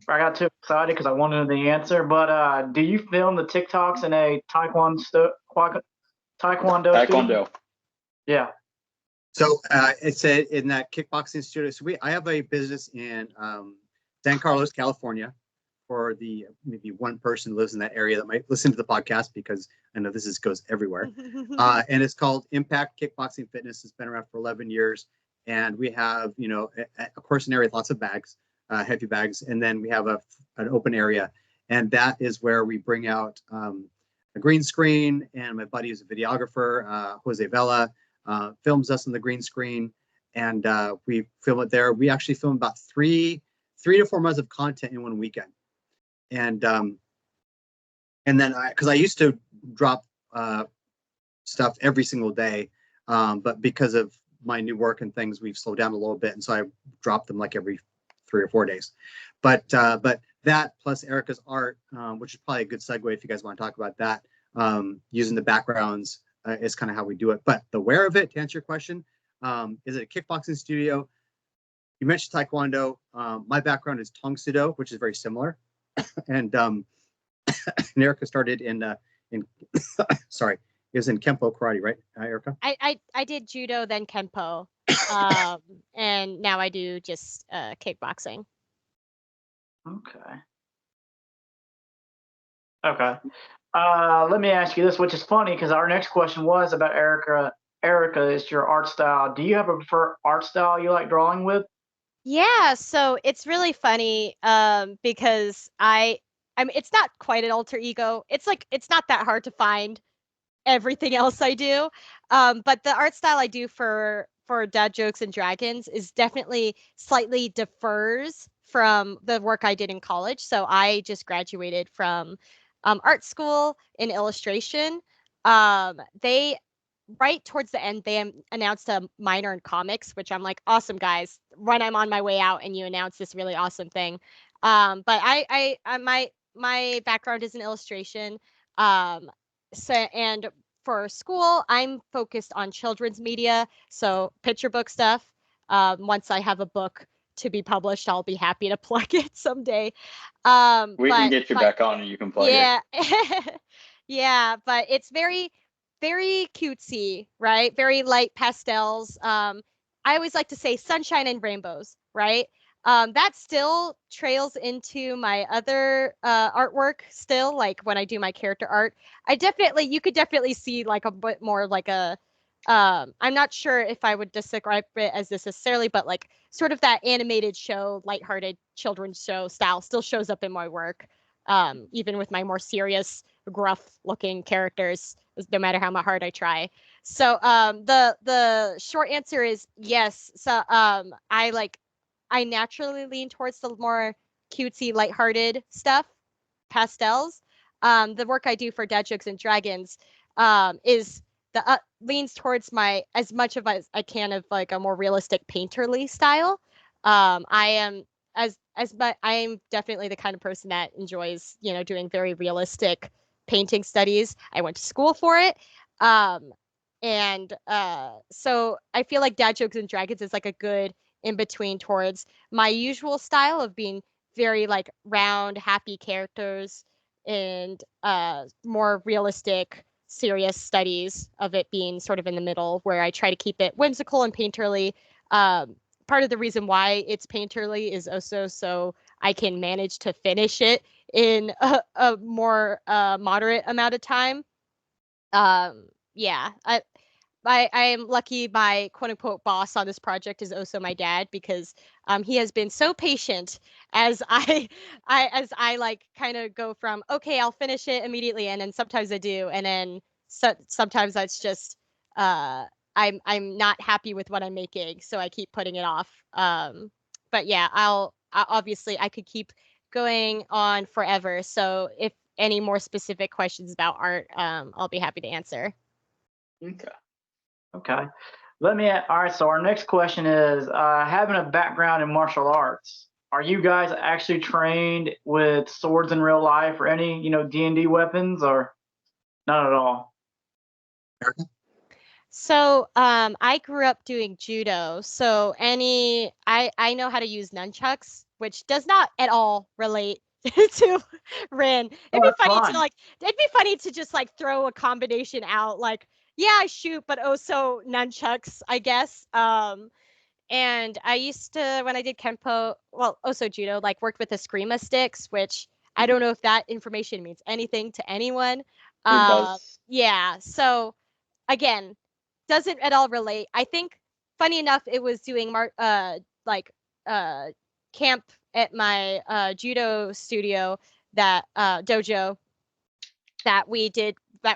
Speaker 4: I got too excited because I wanted the answer. But do you film the TikToks in a Taekwondo studio? Yeah.
Speaker 3: So it's in that kickboxing studio. So I have a business in San Carlos, California, for the maybe one person who lives in that area that might listen to the podcast, because I know this goes everywhere. And it's called Impact Kickboxing Fitness. It's been around for 11 years. And we have, of course, an area with lots of bags, heavy bags. And then we have an open area. And that is where we bring out a green screen. And my buddy is a videographer, Jose Vela, films us on the green screen. And we film it there. We actually film about 3 to 4 months of content in one weekend. And then because I used to drop stuff every single day, but because of my new work and things, we've slowed down a little bit, and so I dropped them like every 3 or 4 days. But that plus Erica's art, which is probably a good segue if you guys want to talk about that, using the backgrounds is kind of how we do it. But the where of it, to answer your question, is it a kickboxing studio? You mentioned Taekwondo. My background is Tong Sudo, which is very similar. And Erica started in sorry, it was in Kempo karate, right, Erica?
Speaker 2: I did judo, then Kempo, and now I do just kickboxing.
Speaker 4: Okay. Let me ask you this, which is funny because our next question was about Erica. Erica, is your art style. Do you have a preferred art style you like drawing with?
Speaker 2: Yeah, so it's really funny because I I mean, it's not quite an alter ego. It's like, it's not that hard to find everything else I do. But the art style I do for Dad Jokes and Dragons is definitely slightly differs from the work I did in college. So I just graduated from art school in illustration. They right towards the end they announced a minor in comics, which I'm like, awesome guys, when I'm on my way out and you announce this really awesome thing. But my background is in illustration. So, and for school, I'm focused on children's media, so picture book stuff. Once I have a book to be published, I'll be happy to plug it someday.
Speaker 1: We can
Speaker 2: But
Speaker 1: get you
Speaker 2: my,
Speaker 1: back on and you can plug it.
Speaker 2: yeah, yeah, but it's very, very cutesy, right? Very light pastels. I always like to say sunshine and rainbows, right? That still trails into my other artwork still, like when I do my character art. You could definitely see like a bit more like a, I'm not sure if I would describe it as this necessarily, but like sort of that animated show, lighthearted children's show style still shows up in my work. Even with my more serious, gruff looking characters, no matter how hard I try. So the short answer is yes. So I naturally lean towards the more cutesy, lighthearted stuff, pastels. The work I do for Dad Jokes and Dragons is the leans towards my as much of as I can of like a more realistic painterly style. I am but I am definitely the kind of person that enjoys, doing very realistic painting studies. I went to school for it. And so I feel like Dad Jokes and Dragons is like a good in between towards my usual style of being very like round, happy characters and more realistic, serious studies of it being sort of in the middle where I try to keep it whimsical and painterly. Part of the reason why it's painterly is also so I can manage to finish it in a more moderate amount of time. Yeah, I am lucky my quote unquote boss on this project is also my dad because he has been so patient as I like kind of go from okay, I'll finish it immediately, and then sometimes I do, and then sometimes that's just I'm not happy with what I'm making, so I keep putting it off. But yeah, obviously I could keep going on forever. So if any more specific questions about art, I'll be happy to answer.
Speaker 1: Okay.
Speaker 4: Okay. All right. So our next question is, having a background in martial arts, are you guys actually trained with swords in real life or any, D&D weapons or not at all?
Speaker 2: So I grew up doing judo. So I know how to use nunchucks, which does not at all relate to Rin. It'd be funny to just like throw a combination out like, yeah, I shoot, but also nunchucks, I guess. And I used to, when I did Kenpo, well, also judo, like worked with eskrima sticks, which I don't know if that information means anything to anyone.
Speaker 1: It does.
Speaker 2: Yeah. So again, doesn't at all relate. I think funny enough, it was doing camp at my judo studio that dojo that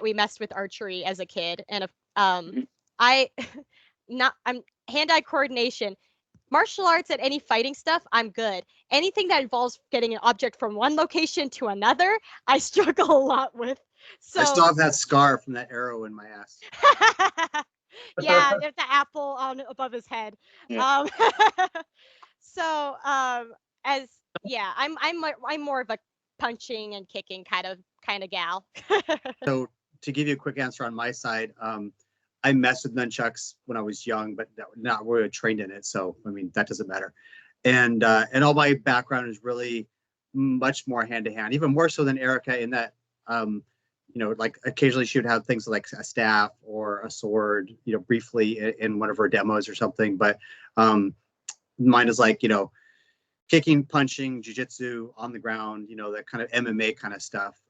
Speaker 2: we messed with archery as a kid, and I I'm hand-eye coordination. Martial arts and any fighting stuff, I'm good. Anything that involves getting an object from one location to another, I struggle a lot with. So
Speaker 3: I still have that scar from that arrow in my ass.
Speaker 2: yeah, there's the apple on above his head.
Speaker 1: Yeah.
Speaker 2: So as yeah, I'm more of a punching and kicking kind of gal.
Speaker 3: So to give you a quick answer on my side, I messed with nunchucks when I was young, but not really trained in it. So I mean that doesn't matter. And all my background is really much more hand to hand, even more so than Erica in that like occasionally she would have things like a staff or a sword, briefly in one of her demos or something. But mine is like, kicking, punching, jujitsu on the ground, that kind of MMA kind of stuff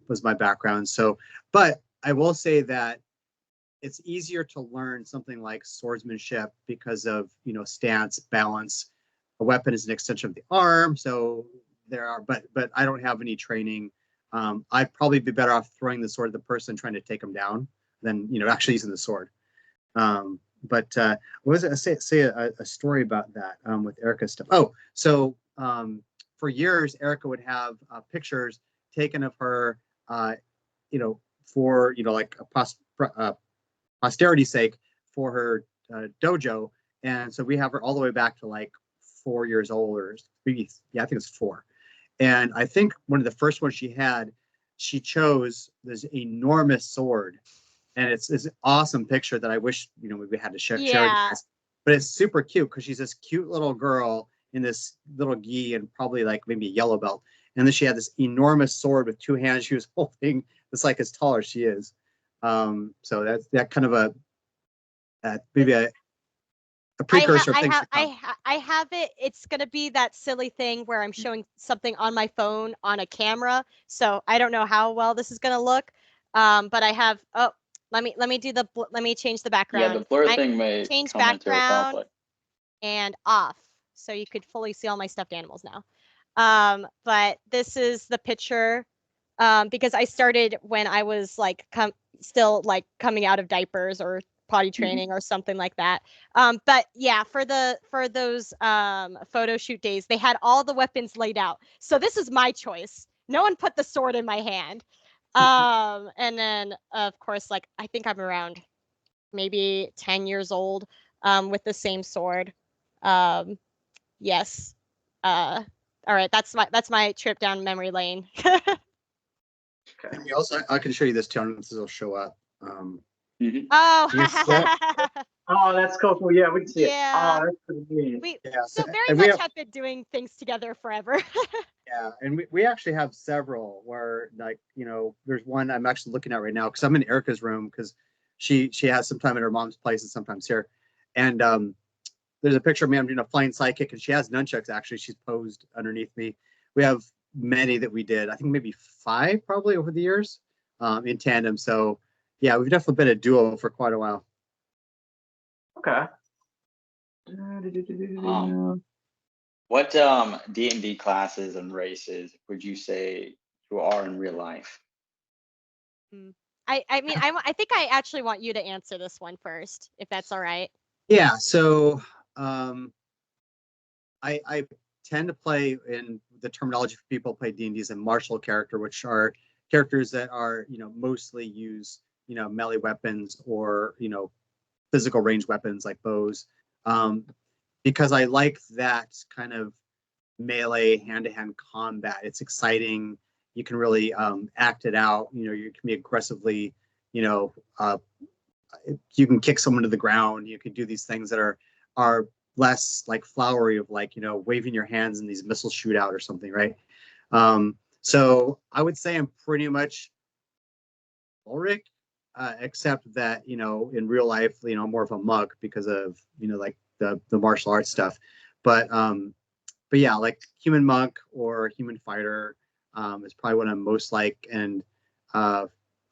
Speaker 3: was my background. So, but I will say that it's easier to learn something like swordsmanship because of, stance, balance. A weapon is an extension of the arm. So there are, but I don't have any training. I'd probably be better off throwing the sword at the person trying to take them down than actually using the sword. But what was it? Say a story about that with Erica's stuff. Oh, so for years, Erica would have pictures taken of her, for like posterity's sake for her dojo, and so we have her all the way back to like 4 years old, or maybe I think it's 4. And I think one of the first ones she chose this enormous sword. And it's this awesome picture that I wish, we had to share.
Speaker 2: Yeah.
Speaker 3: But it's super cute because she's this cute little girl in this little gi and probably like maybe a yellow belt. And then she had this enormous sword with 2 hands she was holding. It's like as tall as she is. So that's that kind of maybe a precursor of things to come.
Speaker 2: I have it. It's going to be that silly thing where I'm showing something on my phone on a camera. So I don't know how well this is going to look. But I have, let me change the background.
Speaker 1: Yeah, the blur thing may
Speaker 2: change
Speaker 1: come into a
Speaker 2: background
Speaker 1: conflict.
Speaker 2: and off. So you could fully see all my stuffed animals now. But this is the picture, because I started when I was like, still like coming out of diapers or potty training or something like that. But yeah, for those photo shoot days, they had all the weapons laid out. So this is my choice. No one put the sword in my hand. And then of course, like I think I'm around maybe 10 years old with the same sword. Yes. All right, that's my trip down memory lane.
Speaker 3: And we also, I can show you this too. I don't know if this will show up.
Speaker 2: Oh,
Speaker 4: Oh, that's cool. Yeah, we can see
Speaker 2: Yeah.
Speaker 4: it. Oh, that's pretty neat.
Speaker 2: we
Speaker 3: Yeah,
Speaker 2: so
Speaker 3: and
Speaker 2: very
Speaker 3: we
Speaker 2: much have been doing things together forever.
Speaker 3: Yeah, and we actually have several where, like, there's one I'm actually looking at right now because I'm in Erica's room because she has some time at her mom's place and sometimes here. And there's a picture of me. I'm doing a flying sidekick, and she has nunchucks. Actually, she's posed underneath me. We have many that we did. I think maybe 5 probably over the years in tandem. So yeah, we've definitely been a duo for quite a while.
Speaker 4: Okay.
Speaker 1: What D&D classes and races would you say you are in real life?
Speaker 2: I mean, I think I actually want you to answer this one first, if that's all right.
Speaker 3: Yeah. So I tend to play, in the terminology for people play D&D, as a martial character, which are characters that are mostly use melee weapons or physical range weapons like bows, because I like that kind of melee hand-to-hand combat. It's exciting. You can really act it out. You can be aggressively, you can kick someone to the ground. You can do these things that are less like flowery, of like waving your hands and these missiles shoot out or something, right? So I would say I'm pretty much Volrik, except that in real life, I'm more of a monk because of like the martial arts stuff. But yeah, like human monk or human fighter is probably what I'm most like. And I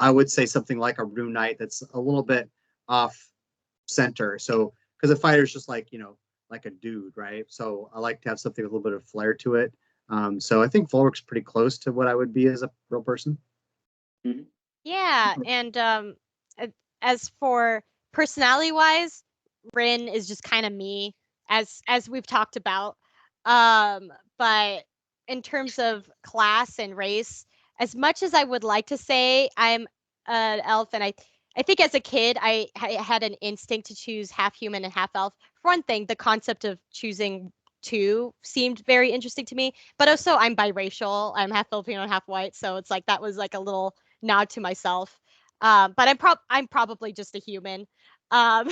Speaker 3: would say something like a rune knight that's a little bit off center. So because a fighter is just like like a dude, right? So I like to have something with a little bit of flair to it. So I think Volrik's pretty close to what I would be as a real person.
Speaker 2: Yeah, and as for personality wise, Rin is just kind of me, as we've talked about. But in terms of class and race, as much as I would like to say I'm an elf, and I think as a kid I had an instinct to choose half human and half elf. For one thing, the concept of choosing two seemed very interesting to me, but also I'm biracial. I'm half Filipino and half white, so it's like that was like a little nod to myself. But I'm probably just a human. Um,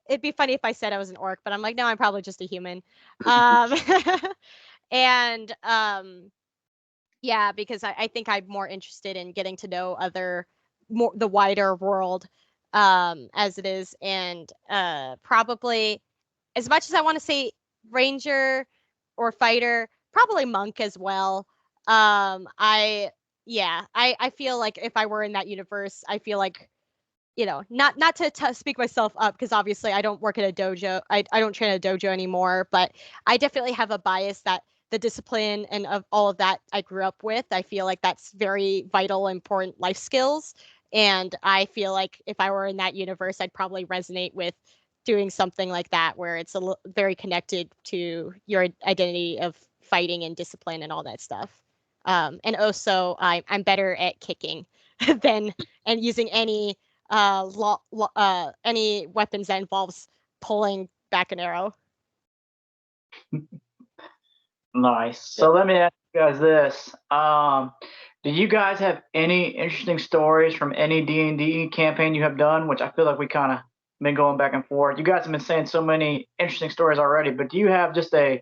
Speaker 2: it'd be funny if I said I was an orc, but I'm like, no, I'm probably just a human. And yeah, because I think I'm more interested in getting to know the wider world as it is, and probably, as much as I want to say ranger or fighter, probably monk as well. I feel like if I were in that universe, I feel like, not to speak myself up, because obviously I don't work at a dojo. I don't train at a dojo anymore, but I definitely have a bias that the discipline and of all of that I grew up with. I feel like that's very vital, important life skills. And I feel like if I were in that universe, I'd probably resonate with doing something like that, where it's very connected to your identity of fighting and discipline and all that stuff. And also, I'm better at kicking than and using any any weapons that involves pulling back an arrow.
Speaker 4: Nice. So let me ask you guys this. Do you guys have any interesting stories from any D&D campaign you have done, which I feel like we kind of been going back and forth. You guys have been saying so many interesting stories already, but do you have just a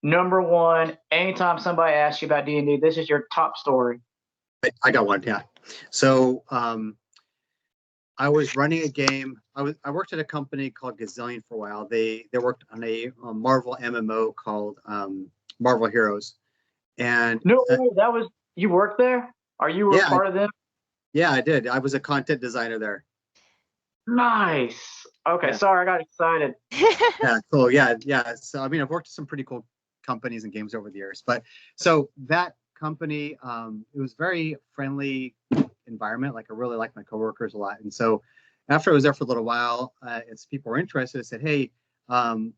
Speaker 4: number one, anytime somebody asks you about D&D, this is your top story?
Speaker 3: I got one, yeah. So I was running a game. I worked at a company called Gazillion for a while. They worked on a Marvel MMO called Marvel Heroes. And
Speaker 4: no way, that was, you worked there? Are you a part of them?
Speaker 3: Yeah, I did. I was a content designer there.
Speaker 4: Nice. Okay, yeah. Sorry, I got excited.
Speaker 3: Yeah, cool. Yeah. So I mean, I've worked with some pretty cool companies and games over the years. But so that company, it was very friendly environment. Like I really liked my coworkers a lot. And so after I was there for a little while, as people were interested, I said, hey, I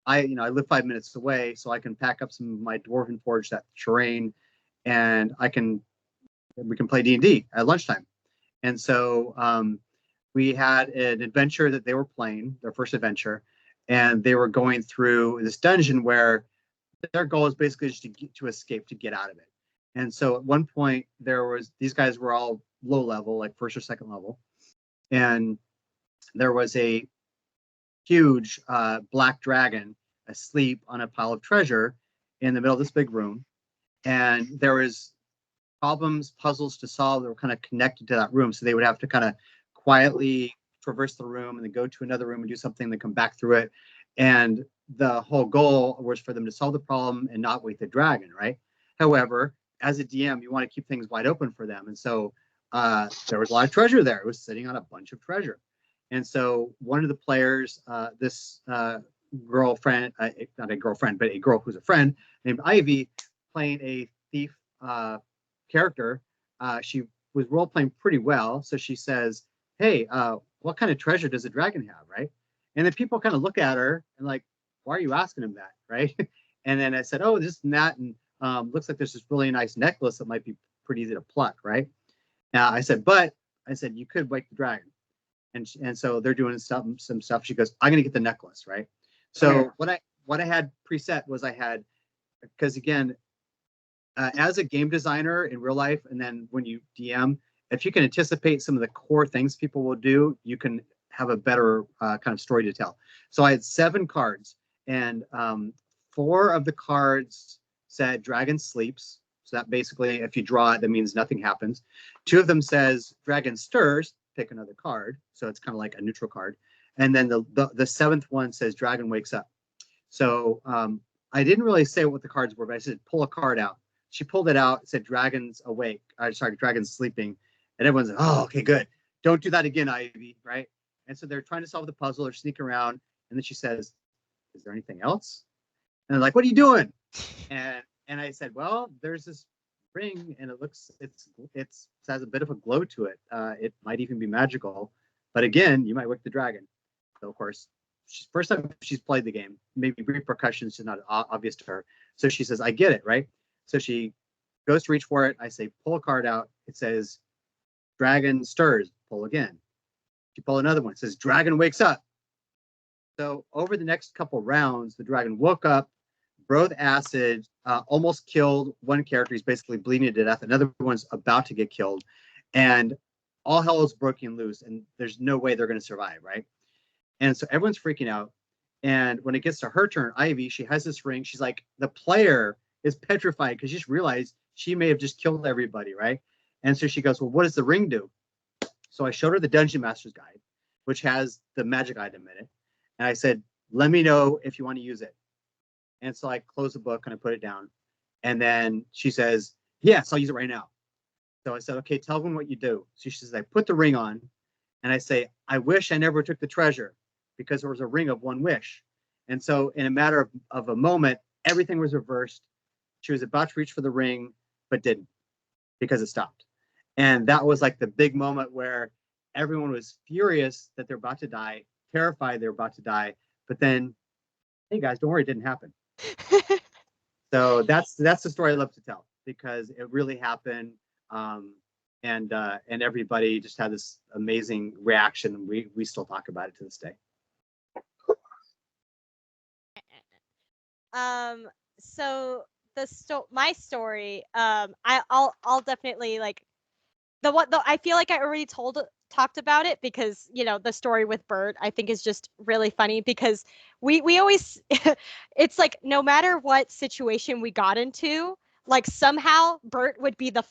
Speaker 3: live 5 minutes away, so I can pack up some of my Dwarven Forge, that terrain, and we can play D&D at lunchtime. And so we had an adventure that they were playing, their first adventure, and they were going through this dungeon where their goal is basically just to escape, to get out of it. And so at one point these guys were all low level, like first or second level, and there was a huge black dragon asleep on a pile of treasure in the middle of this big room, and there was problems, puzzles to solve that were kind of connected to that room. So they would have to kind of quietly traverse the room and then go to another room and do something, then come back through it. And the whole goal was for them to solve the problem and not wake the dragon, right? However, as a DM, you want to keep things wide open for them. And so there was a lot of treasure there. It was sitting on a bunch of treasure. And so one of the players, this girlfriend, not a girlfriend, but a girl who's a friend named Ivy, playing a thief character, she was role playing pretty well. So she says, hey, what kind of treasure does a dragon have, right? And then people kind of look at her and like, why are you asking him that, right? And then I said, oh, this and that, and looks like there's this really nice necklace that might be pretty easy to pluck, right? Now I said, you could wake the dragon. And so they're doing some stuff. She goes, I'm gonna get the necklace, right? So what I had preset was because again, as a game designer in real life, and then when you DM, if you can anticipate some of the core things people will do, you can have a better kind of story to tell. So I had 7 cards, and 4 of the cards said dragon sleeps. So that basically, if you draw it, that means nothing happens. 2 of them says dragon stirs, pick another card. So it's kind of like a neutral card. And then the 7th one says dragon wakes up. So I didn't really say what the cards were, but I said, pull a card out. She pulled it out, said dragon's awake. Dragon's sleeping. And everyone's like, oh, okay, good. Don't do that again, Ivy, right? And so they're trying to solve the puzzle. They're sneaking around. And then she says, is there anything else? And they're like, what are you doing? And I said, well, there's this ring, and it has a bit of a glow to it. It might even be magical. But again, you might wake the dragon. So, of course, first time she's played the game, maybe repercussions is not obvious to her. So she says, I get it, right? So she goes to reach for it. I say, pull a card out. It says, dragon stirs. Pull again. She pull another one. It says, dragon wakes up. So over the next couple rounds, the dragon woke up, breathed acid, almost killed one character. He's basically bleeding to death. Another one's about to get killed. And all hell is broken loose. And there's no way they're going to survive, right? And so everyone's freaking out. And when it gets to her turn, Ivy, she has this ring. She's like, the player is petrified because she just realized she may have just killed everybody, right? And so she goes, well, what does the ring do? So I showed her the Dungeon Master's Guide, which has the magic item in it. And I said, let me know if you want to use it. And so I closed the book and I put it down. And then she says, yes, I'll use it right now. So I said, okay, tell them what you do. So she says, I put the ring on and I say, I wish I never took the treasure because there was a ring of one wish. And so in a matter of a moment, everything was reversed. She was about to reach for the ring, but didn't because it stopped. And that was like the big moment where everyone was furious that they're about to die, terrified they're about to die. But then, hey guys, don't worry, it didn't happen. So that's the story I love to tell because it really happened. And everybody just had this amazing reaction. We still talk about it to this day.
Speaker 2: So my story, I'll definitely like I feel like I already talked about it because, you know, the story with Bert, I think is just really funny because we always, it's like no matter what situation we got into, like somehow Bert would be the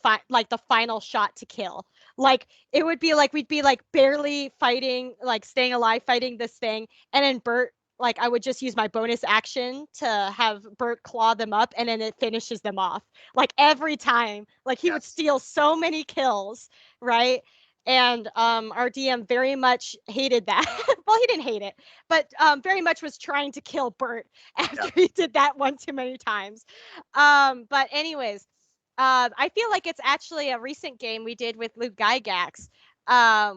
Speaker 2: final shot to kill. Like it would be like we'd be like barely fighting, like staying alive, fighting this thing, and then Bert, like I would just use my bonus action to have Bert claw them up, and then it finishes them off. Like every time, like he would steal so many kills, right? And our DM very much hated that. Well, he didn't hate it, but very much was trying to kill Bert after he did that one too many times. But anyways, I feel like it's actually a recent game we did with Luke Gygax,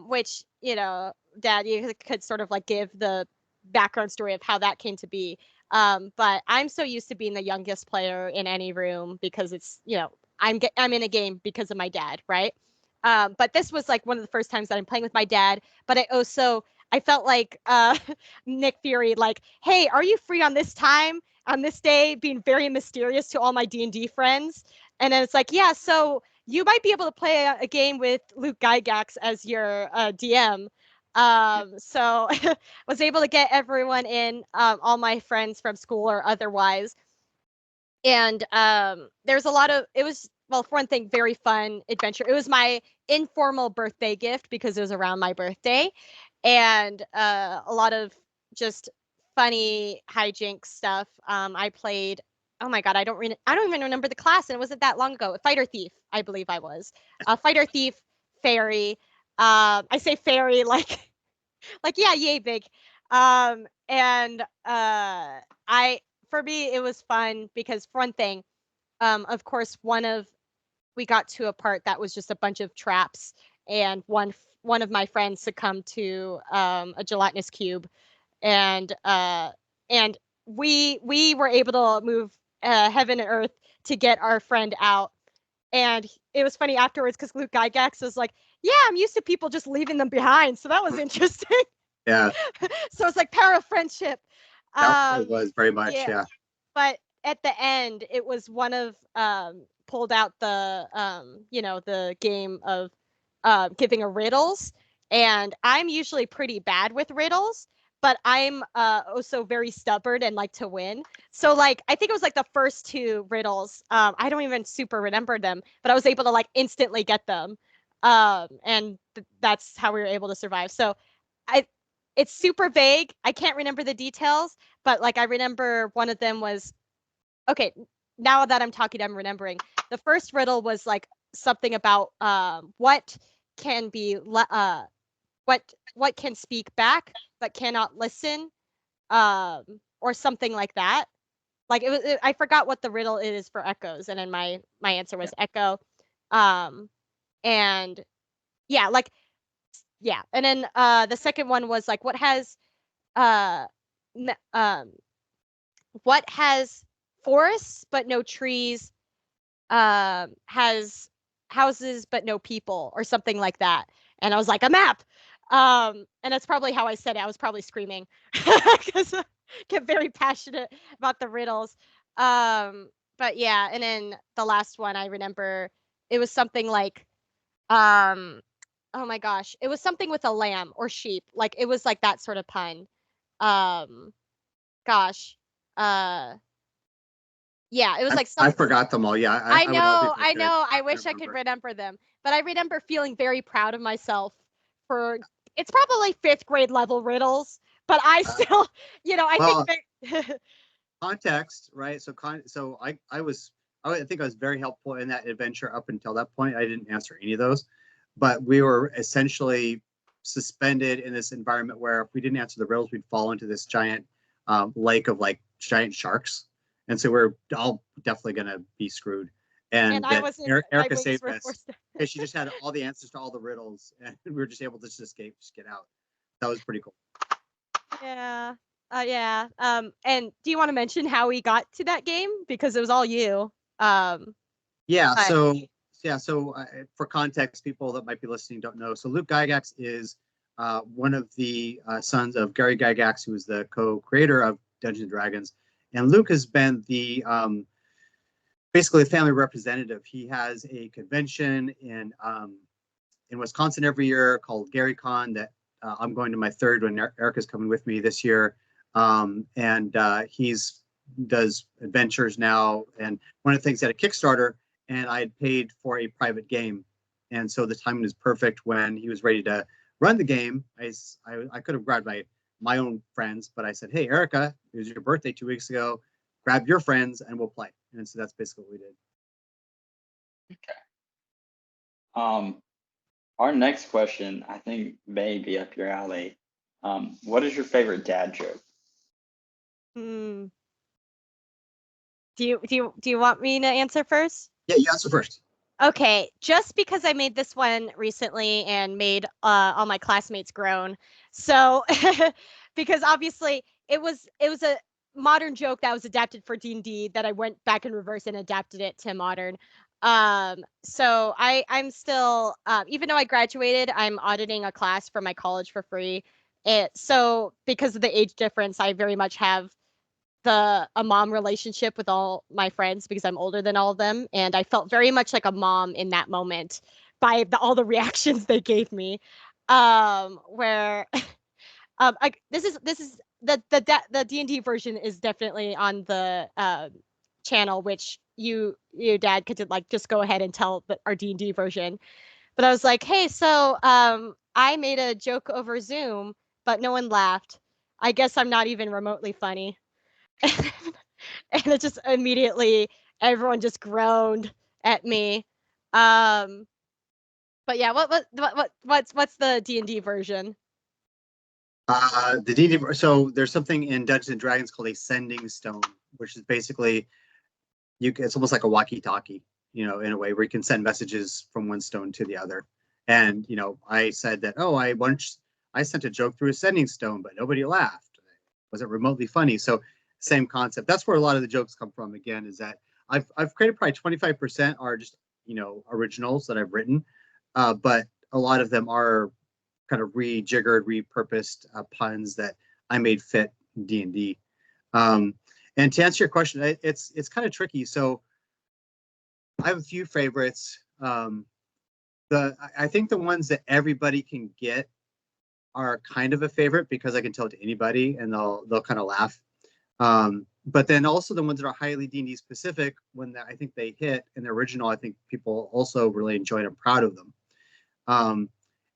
Speaker 2: which, you know, Dad, you could sort of like give the background story of how that came to be. But I'm so used to being the youngest player in any room because it's, you know, I'm in a game because of my dad, right? But this was like one of the first times that I'm playing with my dad. But I felt like Nick Fury, like, hey, are you free on this time, on this day, being very mysterious to all my D&D friends? And then it's like, yeah, so you might be able to play a game with Luke Gygax as your DM. So was able to get everyone in, all my friends from school or otherwise. And there's a lot of, it was, well, for one thing, very fun adventure. It was my informal birthday gift because it was around my birthday, and a lot of just funny hijinks stuff. I played, oh my God, I don't even remember the class, and it wasn't that long ago. Fighter Thief, I believe I was. Fighter Thief, Fairy. I say fairy like yeah, yay big. And for me it was fun because, for one thing, of course, we got to a part that was just a bunch of traps, and one of my friends succumbed to a gelatinous cube, and we were able to move heaven and earth to get our friend out. And it was funny afterwards because Luke Gygax was like, yeah, I'm used to people just leaving them behind, so that was interesting.
Speaker 3: Yeah.
Speaker 2: So it's like power of friendship.
Speaker 3: It was very much, yeah.
Speaker 2: But at the end, it was one of pulled out the you know, the game of giving a riddles, and I'm usually pretty bad with riddles, but I'm also very stubborn and like to win. So like I think it was like the first two riddles. I don't even super remember them, but I was able to like instantly get them, and that's how we were able to survive. So it's super vague. I can't remember the details, but like I remember one of them was, okay, now that I'm talking, I'm remembering. The first riddle was like something about what can speak back but cannot listen, or something like that. Like I forgot what the riddle is for echoes, and then my answer was echo. And yeah, like yeah, and then the second one was like what has forests but no trees, has houses but no people, or something like that. And I was like, a map. And that's probably how I said it. I was probably screaming because I get very passionate about the riddles. But yeah, and then the last one I remember, it was something like, oh my gosh, it was something with a lamb or sheep. Like it was like that sort of pun. Gosh. Yeah, it was like
Speaker 3: I forgot them all. Yeah,
Speaker 2: I know. I wish I could remember them, but I remember feeling very proud of myself for, it's probably 5th grade level riddles, but I still, you know, I think
Speaker 3: context, right? So I think I was very helpful in that adventure up until that point. I didn't answer any of those, but we were essentially suspended in this environment where if we didn't answer the riddles, we'd fall into this giant lake of like giant sharks. and so we're all definitely gonna be screwed. And
Speaker 2: I
Speaker 3: that
Speaker 2: wasn't. My
Speaker 3: Erica
Speaker 2: wings
Speaker 3: saved
Speaker 2: were
Speaker 3: us
Speaker 2: forced.
Speaker 3: because she just had all the answers to all the riddles, and we were just able to just escape, just get out. That was pretty cool.
Speaker 2: Yeah. Yeah. And do you want to mention how we got to that game? Because it was all you.
Speaker 3: Yeah.
Speaker 2: But-
Speaker 3: So for context, people that might be listening don't know. So Luke Gygax is one of the sons of Gary Gygax, who is the co-creator of Dungeons and Dragons. And Luke has been the basically the family representative. He has a convention in Wisconsin every year called GaryCon that I'm going to my third when Erica's coming with me this year. And he's does adventures now. And one of the things at a Kickstarter, and I had paid for a private game. And so the timing is perfect when he was ready to run the game. I could have grabbed my own friends, but I said, hey, Erica, it was your birthday 2 weeks ago. Grab your friends and we'll play. And so that's basically what we did.
Speaker 1: Okay. Our next question, I think, may be up your alley. What is your favorite dad joke?
Speaker 2: Do you want me to answer first?
Speaker 3: Yeah, you answer first.
Speaker 2: Okay, just because I made this one recently and made all my classmates groan. So because obviously it was a modern joke that was adapted for D&D that I went back in reverse and adapted it to modern. So I'm still even though I graduated, I'm auditing a class for my college for free. So because of the age difference, I very much have a mom relationship with all my friends because I'm older than all of them, and I felt very much like a mom in that moment by all the reactions they gave me. Where this is the D&D version is definitely on the channel, which you dad could like just go ahead and tell our D&D version. But I was like, hey, so I made a joke over Zoom, but no one laughed. I guess I'm not even remotely funny. And it just immediately everyone just groaned at me. But yeah, what's the D&D version?
Speaker 3: The D&D. So there's something in Dungeons and Dragons called a sending stone, which is basically it's almost like a walkie-talkie, in a way where you can send messages from one stone to the other. And I said that, I sent a joke through a sending stone, but nobody laughed. Was it remotely funny? So same concept. That's where a lot of the jokes come from. Again, is that I've created probably 25% are just originals that I've written, but a lot of them are kind of rejiggered, repurposed puns that I made fit D&D. And to answer your question, it's kind of tricky. So I have a few favorites. I think the ones that everybody can get are kind of a favorite because I can tell it to anybody and they'll kind of laugh. But then also the ones that are highly D&D specific, when I think they hit and they're original, I think people also really enjoy and are proud of them.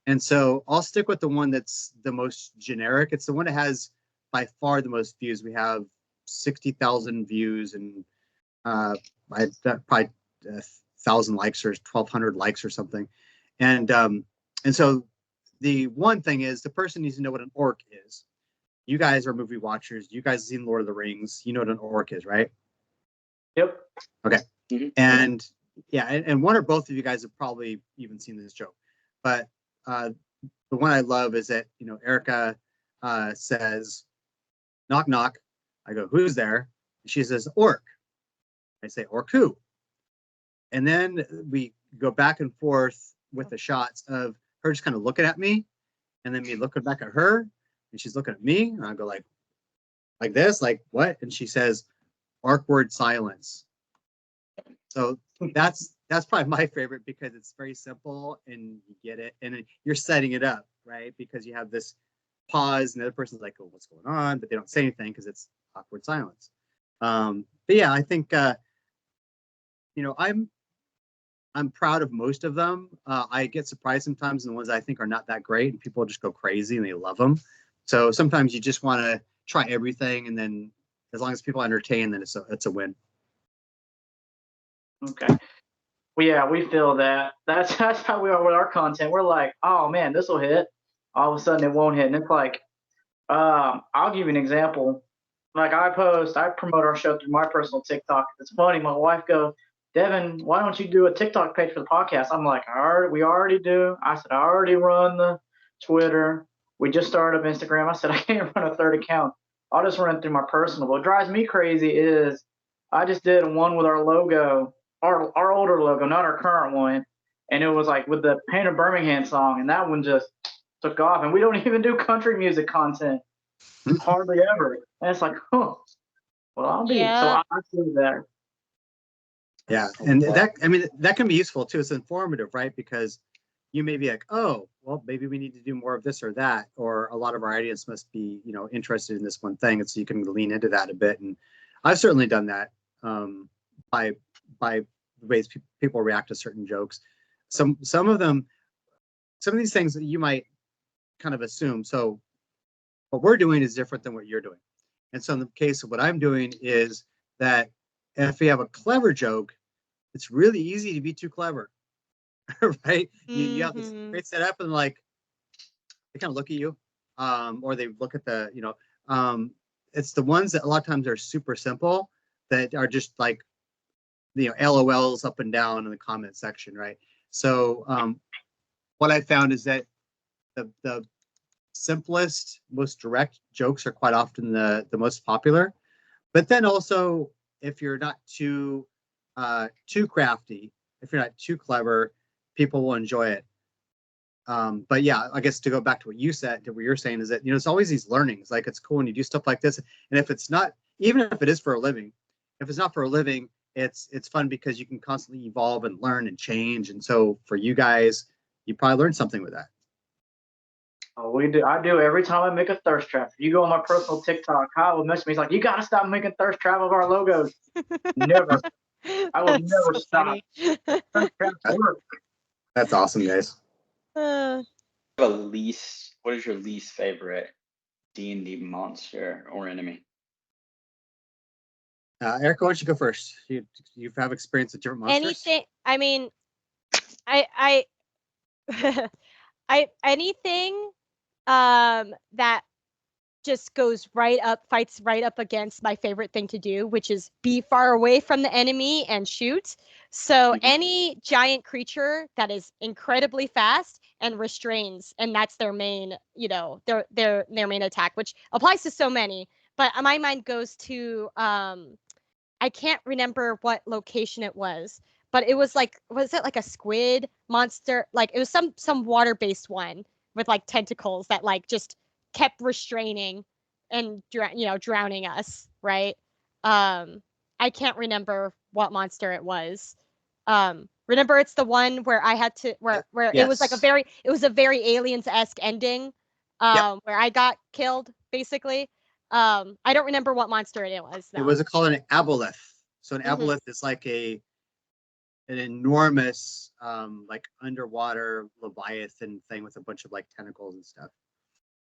Speaker 3: And so I'll stick with the one that's the most generic. It's the one that has by far the most views. We have 60,000 views and probably 1,000 likes or 1,200 likes or something. And so the one thing is the person needs to know what an orc is. You guys are movie watchers. You guys have seen Lord of the Rings. You know what an orc is, right?
Speaker 4: Yep.
Speaker 3: Okay.
Speaker 1: Mm-hmm.
Speaker 3: And yeah, and one or both of you guys have probably even seen this joke. But the one I love is that, Erica says, knock, knock. I go, who's there? She says, orc. I say, orc who? And then we go back and forth with the shots of her just kind of looking at me and then me looking back at her and she's looking at me and I go like this, like what? And she says, awkward silence. So that's probably my favorite because it's very simple and you get it and you're setting it up, right? Because you have this pause and the other person's like, oh, what's going on? But they don't say anything because it's awkward silence. But yeah, I think, I'm proud of most of them. I get surprised sometimes in the ones I think are not that great and people just go crazy and they love them. So sometimes you just want to try everything and then as long as people entertain, then it's a win.
Speaker 4: Okay. Well, yeah, we feel that. That's how we are with our content. We're like, oh man, this will hit. All of a sudden, it won't hit, and it's like, I'll give you an example. like I promote our show through my personal TikTok. It's funny. My wife goes, Devin, why don't you do a TikTok page for the podcast? I'm like, we already do. I said, I already run the Twitter. We just started up Instagram. I said, I can't run a third account. I'll just run it through my personal. What drives me crazy is I just did one with our logo, our older logo, not our current one. And it was like with the Pain of Birmingham song. And that one just took off. And we don't even do country music content. Hardly ever. And it's like, well, I'll be. So
Speaker 2: Yeah.
Speaker 4: I see that.
Speaker 3: Yeah, and that can be useful too. It's informative, right? Because you may be like, oh, well, maybe we need to do more of this or that, or a lot of our audience must be, interested in this one thing, and so you can lean into that a bit. And I've certainly done that by the ways people react to certain jokes. Some of these things that you might kind of assume. So what we're doing is different than what you're doing. And so in the case of what I'm doing is that if you have a clever joke, it's really easy to be too clever, right? You have this great setup and like, they kind of look at you or they look at the, it's the ones that a lot of times are super simple that are just like, LOLs up and down in the comment section, right? So what I found is that the simplest, most direct jokes are quite often the most popular. But then also, if you're not too crafty, if you're not too clever, people will enjoy it. But yeah, I guess to go back to what you said, to what you're saying is that, it's always these learnings. Like, it's cool when you do stuff like this. And if it's not, even if it is for a living, if it's not for a living, it's fun because you can constantly evolve and learn and change. And so for you guys, you probably learned something with that.
Speaker 4: Oh, we do. I do every time I make a thirst trap. If you go on my personal TikTok, Kyle will message me. He's like, you got to stop making thirst trap of our logos. Never. I will never stop. Thirst traps work.
Speaker 3: That's awesome, guys.
Speaker 1: What is your least favorite D&D monster or enemy?
Speaker 3: Erica, why don't you go first? You have experience with different monsters?
Speaker 2: Anything, I mean, anything that just fights right up against my favorite thing to do, which is be far away from the enemy and shoot. So any giant creature that is incredibly fast and restrains, and that's their main, their main attack, which applies to so many. But my mind goes to I can't remember what location it was, but it was it like a squid monster? Like, it was some water-based one with like tentacles that like just kept restraining and drowning us, right? I can't remember what monster it was. Remember, it's the one where I had to where
Speaker 3: Yes.
Speaker 2: it was a very Aliens-esque ending, where I got killed basically. I don't remember what monster it was though.
Speaker 3: It was called an aboleth. So an aboleth is like an enormous like underwater leviathan thing with a bunch of like tentacles and stuff.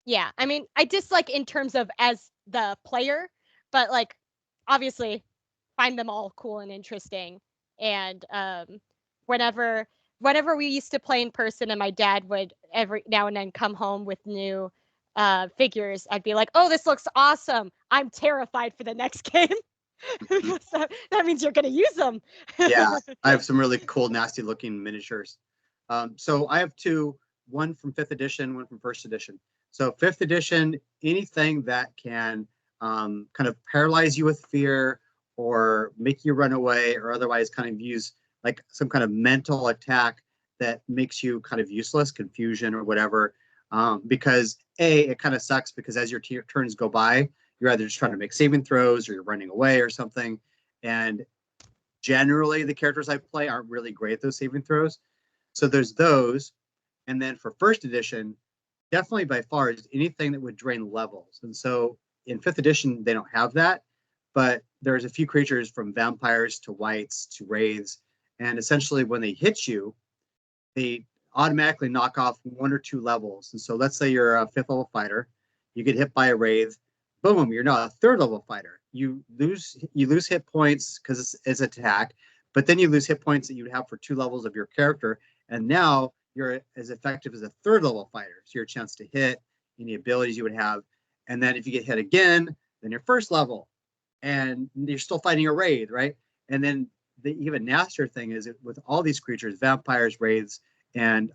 Speaker 2: Yeah, I mean, I dislike in terms of as the player, but like obviously find them all cool and interesting. And whenever we used to play in person and my dad would every now and then come home with new figures, I'd be like, oh, this looks awesome. I'm terrified for the next game. So that means you're going to use them.
Speaker 3: Yeah, I have some really cool, nasty looking miniatures. So I have two, one from 5th edition, one from 1st edition. So 5th edition, anything that can kind of paralyze you with fear or make you run away or otherwise kind of use like some kind of mental attack that makes you kind of useless, confusion or whatever. Because it kind of sucks because as your turns go by, you're either just trying to make saving throws or you're running away or something. And generally the characters I play aren't really great at those saving throws. So there's those. And then for 1st edition, definitely by far is anything that would drain levels. And so in 5th edition, they don't have that, but there's a few creatures from vampires to wights to wraiths. And essentially when they hit you, they automatically knock off 1 or 2 levels. And so let's say you're a 5th level fighter, you get hit by a wraith, boom, you're now a 3rd level fighter. You lose hit points because it's attack, but then you lose hit points that you would have for 2 levels of your character. And now you're as effective as a 3rd level fighter. So your chance to hit, any abilities you would have. And then if you get hit again, then your first level, and you're still fighting a wraith, right? And then the even nastier thing is with all these creatures, vampires, wraiths, and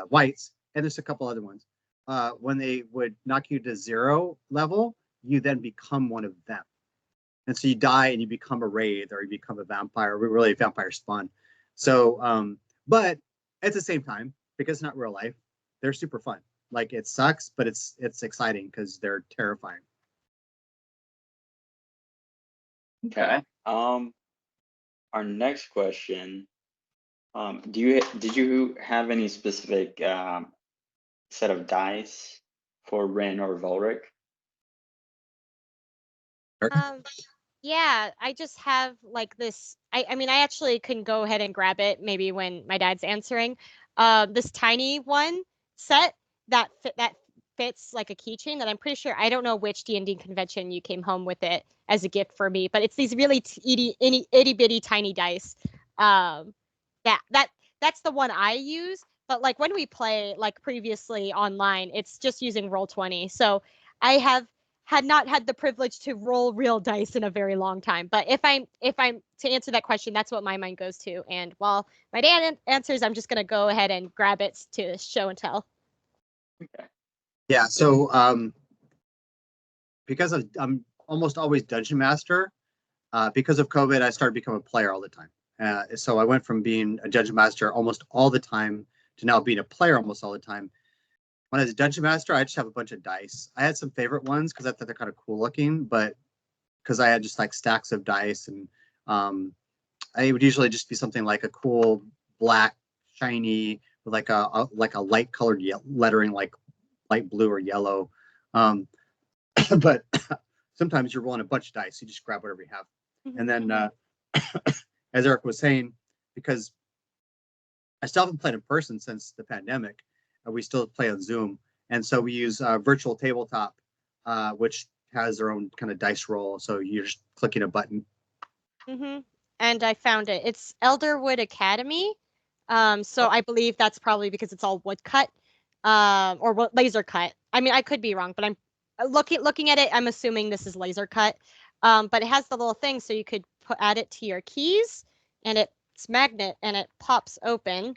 Speaker 3: whites, and there's a couple other ones. When they would knock you to 0 level, you then become one of them. And so you die and you become a wraith or you become a vampire, really a vampire spawn. So, but at the same time, because it's not real life, they're super fun. Like it sucks, but it's exciting because they're terrifying.
Speaker 1: Okay. Our next question. Did you have any specific set of dice for Ren or Volrik?
Speaker 2: Yeah, I just have like this. I mean, I actually can go ahead and grab it maybe when my dad's answering. This tiny one set that fits like a keychain that I'm pretty sure, I don't know which D&D convention you came home with it as a gift for me, but it's these really itty bitty tiny dice. That's the one I use. But like when we play like previously online, it's just using Roll20. So I had not had the privilege to roll real dice in a very long time. But if I'm to answer that question, that's what my mind goes to. And while my dad answers, I'm just gonna go ahead and grab it to show and tell.
Speaker 3: Okay. Yeah. So because I'm almost always dungeon master, because of COVID, I started becoming a player all the time. So I went from being a dungeon master almost all the time to now being a player almost all the time. When I was a dungeon master, I just have a bunch of dice. I had some favorite ones because I thought they're kind of cool looking, but because I had just like stacks of dice, and I would usually just be something like a cool black shiny with like a light colored lettering, like light blue or yellow. But sometimes you're rolling a bunch of dice, you just grab whatever you have. Mm-hmm. And then as Eric was saying, because I still haven't played in person since the pandemic, we still play on Zoom, and so we use virtual tabletop, which has their own kind of dice roll. So you're just clicking a button.
Speaker 2: Mm-hmm. And I found it. It's Elderwood Academy. So I believe that's probably because it's all woodcut, or laser cut. I mean, I could be wrong, but I'm looking at it. I'm assuming this is laser cut. But it has the little thing, so you could add it to your keys, and it's magnet, and it pops open.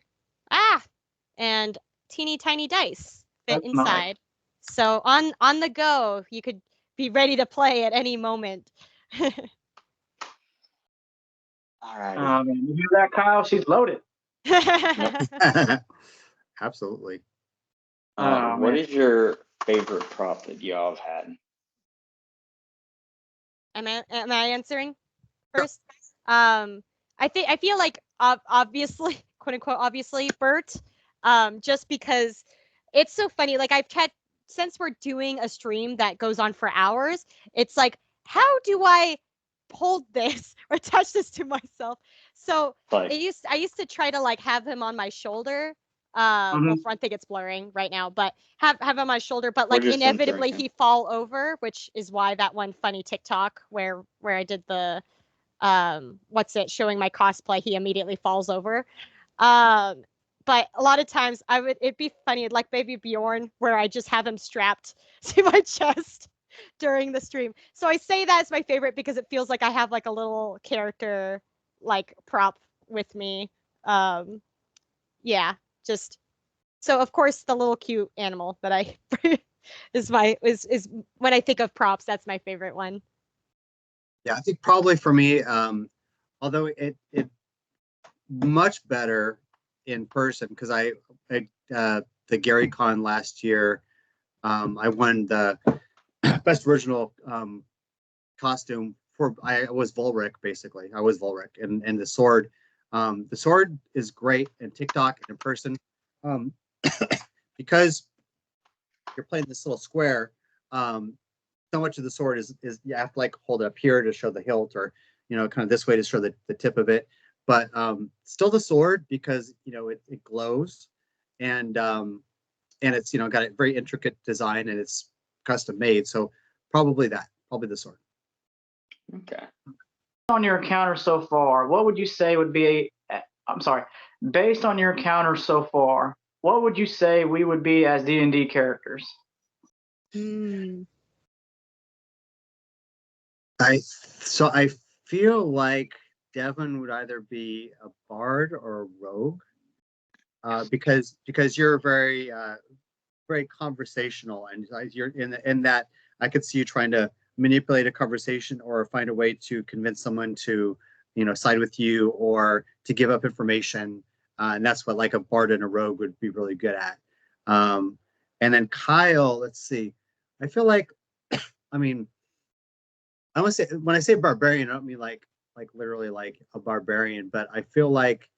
Speaker 2: And teeny tiny dice fit
Speaker 4: That's
Speaker 2: inside. Nice. So on the go, you could be ready to play at any moment.
Speaker 1: All right.
Speaker 4: You hear that, Kyle? She's loaded.
Speaker 3: Absolutely.
Speaker 1: What is your favorite prop that y'all have had?
Speaker 2: Am I answering first? I feel like obviously, quote unquote, obviously, Bert. Just because it's so funny. Like I've tried, since we're doing a stream that goes on for hours, it's like, how do I hold this or attach this to myself? So I used to try to like have him on my shoulder. Well, front thing it's blurring right now, but have him on my shoulder, but like inevitably he fall over, which is why that one funny TikTok where I did the showing my cosplay, he immediately falls over. But a lot of times it'd be funny, like Baby Bjorn, where I just have him strapped to my chest during the stream. So I say that as my favorite because it feels like I have like a little character like prop with me. Yeah, just so of course the little cute animal that I is when I think of props, that's my favorite one.
Speaker 3: Yeah, I think probably for me, although it much better in person, because I the Gary Con last year, I won the best original costume for. I was Volrik, basically. I was Volrik, and the sword. The sword is great in TikTok and in person, because you're playing this little square. So much of the sword is you have to like hold it up here to show the hilt, or kind of this way to show the tip of it. But still the sword, because it glows, and it's got a very intricate design, and it's custom made. So probably the sword.
Speaker 1: Okay.
Speaker 4: On your encounter so far, what would you say would be based on your encounter so far, what would you say we would be as D&D characters?
Speaker 3: I feel like Devin would either be a bard or a rogue, because you're very conversational, and you're in that I could see you trying to manipulate a conversation or find a way to convince someone to side with you or to give up information, and that's what like a bard and a rogue would be really good at. And then Kyle, let's see, I feel like I mean I want to say when I say barbarian, I don't mean like literally like a barbarian, but I feel like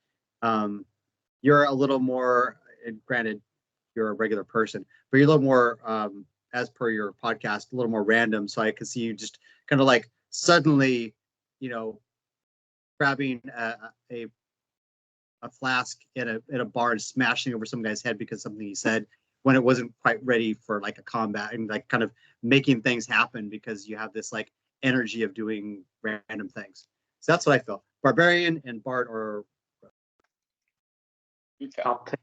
Speaker 3: you're a little more. And granted, you're a regular person, but you're a little more, as per your podcast, a little more random. So I can see you just kind of like suddenly, grabbing a flask in a bar and smashing over some guy's head because something he said when it wasn't quite ready for like a combat, and like kind of making things happen because you have this like energy of doing random things. So that's what I felt. Barbarian and bard or
Speaker 1: Okay.
Speaker 4: I'll take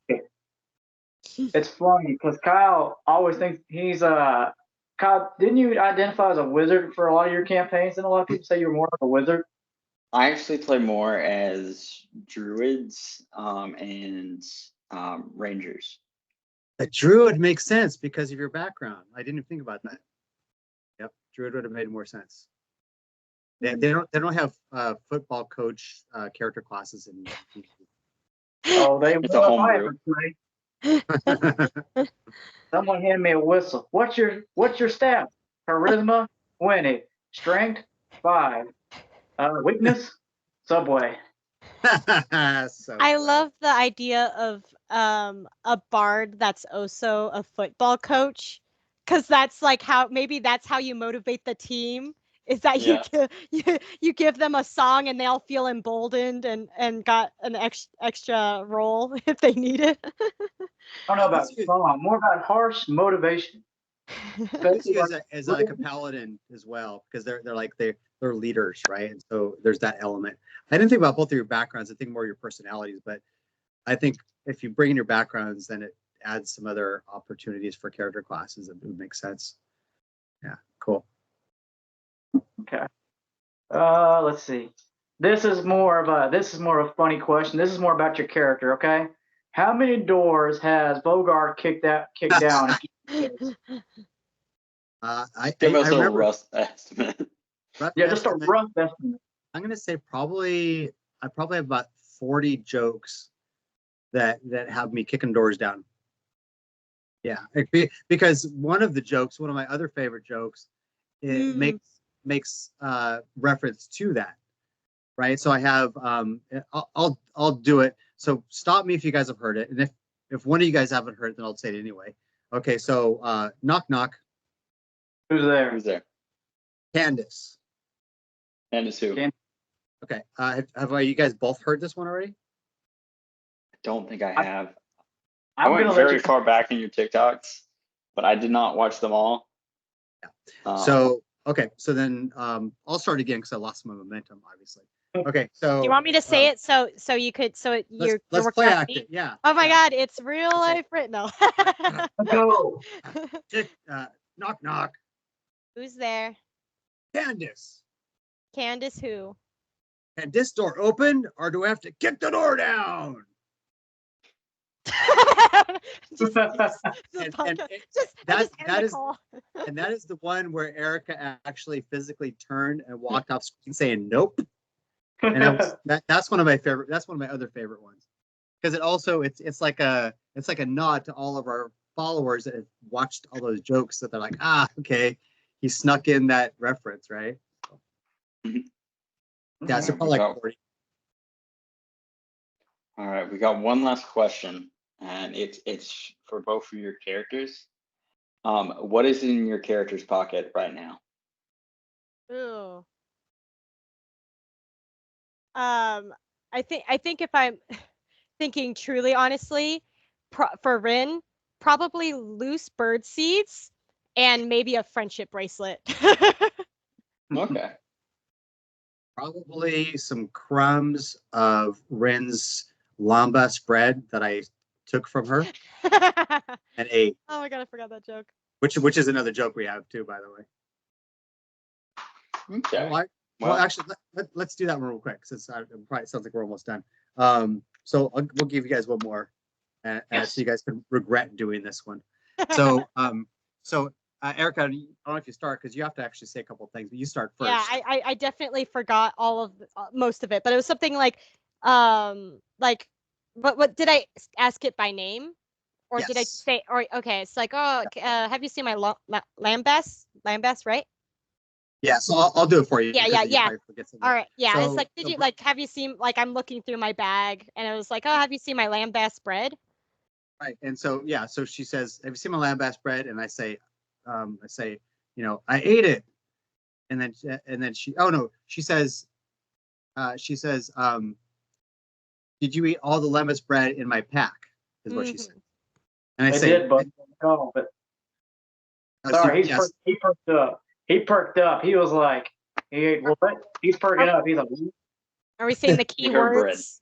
Speaker 4: it. It's funny because Kyle always thinks he's Kyle, didn't you identify as a wizard for a lot of your campaigns? And a lot of people say you're more of a wizard.
Speaker 1: I actually play more as druids and rangers.
Speaker 3: a druid makes sense because of your background. I didn't even think about that. Yep, druid would have made more sense. They don't have football coach character classes in.
Speaker 4: Oh, they
Speaker 1: It's a
Speaker 4: will if I
Speaker 1: homebrew.
Speaker 4: ever play. Someone hand me a whistle. What's your stat? Charisma, 20. Strength, 5. Weakness, Subway.
Speaker 3: So
Speaker 2: I love the idea of a bard that's also a football coach, because that's like maybe that's how you motivate the team, is that
Speaker 1: Yeah.
Speaker 2: you give them a song and they all feel emboldened and got an extra role if they need it.
Speaker 4: I don't know about song, more about harsh motivation.
Speaker 3: Especially as like a paladin as well, because they're leaders, right? And so there's that element. I didn't think about both of your backgrounds. I think more your personalities, but I think if you bring in your backgrounds, then it adds some other opportunities for character classes. It would make sense. Yeah, cool.
Speaker 4: Okay. Let's see. This is more of a funny question. This is more about your character, okay? How many doors has Bogart kicked down?
Speaker 1: Give us a
Speaker 3: remember
Speaker 1: rough estimate.
Speaker 4: Yeah, just a rough estimate.
Speaker 3: I'm gonna say I probably have about 40 jokes that have me kicking doors down. Yeah, because one of my other favorite jokes, it makes reference to that, right? So I have I'll do it. So stop me if you guys have heard it, and if one of you guys haven't heard it, then I'll say it anyway. Okay, so knock knock.
Speaker 4: Who's there?
Speaker 1: Who's there?
Speaker 3: Candace.
Speaker 1: Candace who?
Speaker 3: Okay, have you guys both heard this one already?
Speaker 1: I don't think I have. I
Speaker 4: I'm
Speaker 1: went
Speaker 4: gonna
Speaker 1: very far back in your TikToks, but I did not watch them all.
Speaker 3: Yeah. So then I'll start again because I lost my momentum, obviously. Okay, so
Speaker 2: Do you want me to say it so you could you're
Speaker 3: let's play act it, yeah.
Speaker 2: Oh my God, it's real life written. No.
Speaker 4: Go.
Speaker 3: Knock knock.
Speaker 2: Who's there?
Speaker 3: Candace.
Speaker 2: Candace who?
Speaker 3: Can this door open or do I have to kick the door down? That is the one where Erica actually physically turned and walked off screen saying nope. And that's one of my favorite. That's one of my other favorite ones, because it's like a nod to all of our followers that have watched all those jokes, that they're like, okay, he snuck in that reference, right? Yeah, so probably like 40.
Speaker 1: All right, we got one last question, and it's for both of your characters. What is in your character's pocket right now?
Speaker 2: Ooh. I think if I'm thinking truly honestly, for Rin, probably loose bird seeds and maybe a friendship bracelet.
Speaker 1: Okay.
Speaker 3: Probably some crumbs of Rin's lamba spread that I took from her and ate.
Speaker 2: Oh my God, I forgot that joke.
Speaker 3: Which is another joke we have too, by the way.
Speaker 1: Okay.
Speaker 3: Well, actually, let's do that one real quick, since it probably sounds like we're almost done. So we'll give you guys one more, and so you guys can regret doing this one. So, Erica, I don't know if you start, because you have to actually say a couple of things, but you start first.
Speaker 2: Yeah, I definitely forgot all of most of it, but it was something like what did I ask it by name, or did I
Speaker 3: Yes.
Speaker 2: say, or okay, it's like, oh, have you seen my lambast, right?
Speaker 3: Yeah, so I'll do it for you.
Speaker 2: Yeah,
Speaker 3: because
Speaker 2: yeah,
Speaker 3: you
Speaker 2: yeah.
Speaker 3: probably forget something.
Speaker 2: All right, yeah.
Speaker 3: So-
Speaker 2: It's like, did you like, have you seen, like, I'm looking through my bag, and it was like, oh, have you seen my lambast bread?
Speaker 3: Right, and so so she says, "Have you seen my lambast bread?" And I say, "I ate it." And then she, oh no, she says, "Did you eat all the lambast bread in my pack?" Is what she said. And I say,
Speaker 4: did, but no, but sorry, he perked up. He perked up. He was like, he ate what? He's perking up. He's like,
Speaker 2: Are we saying the
Speaker 1: You heard bread.
Speaker 2: keywords?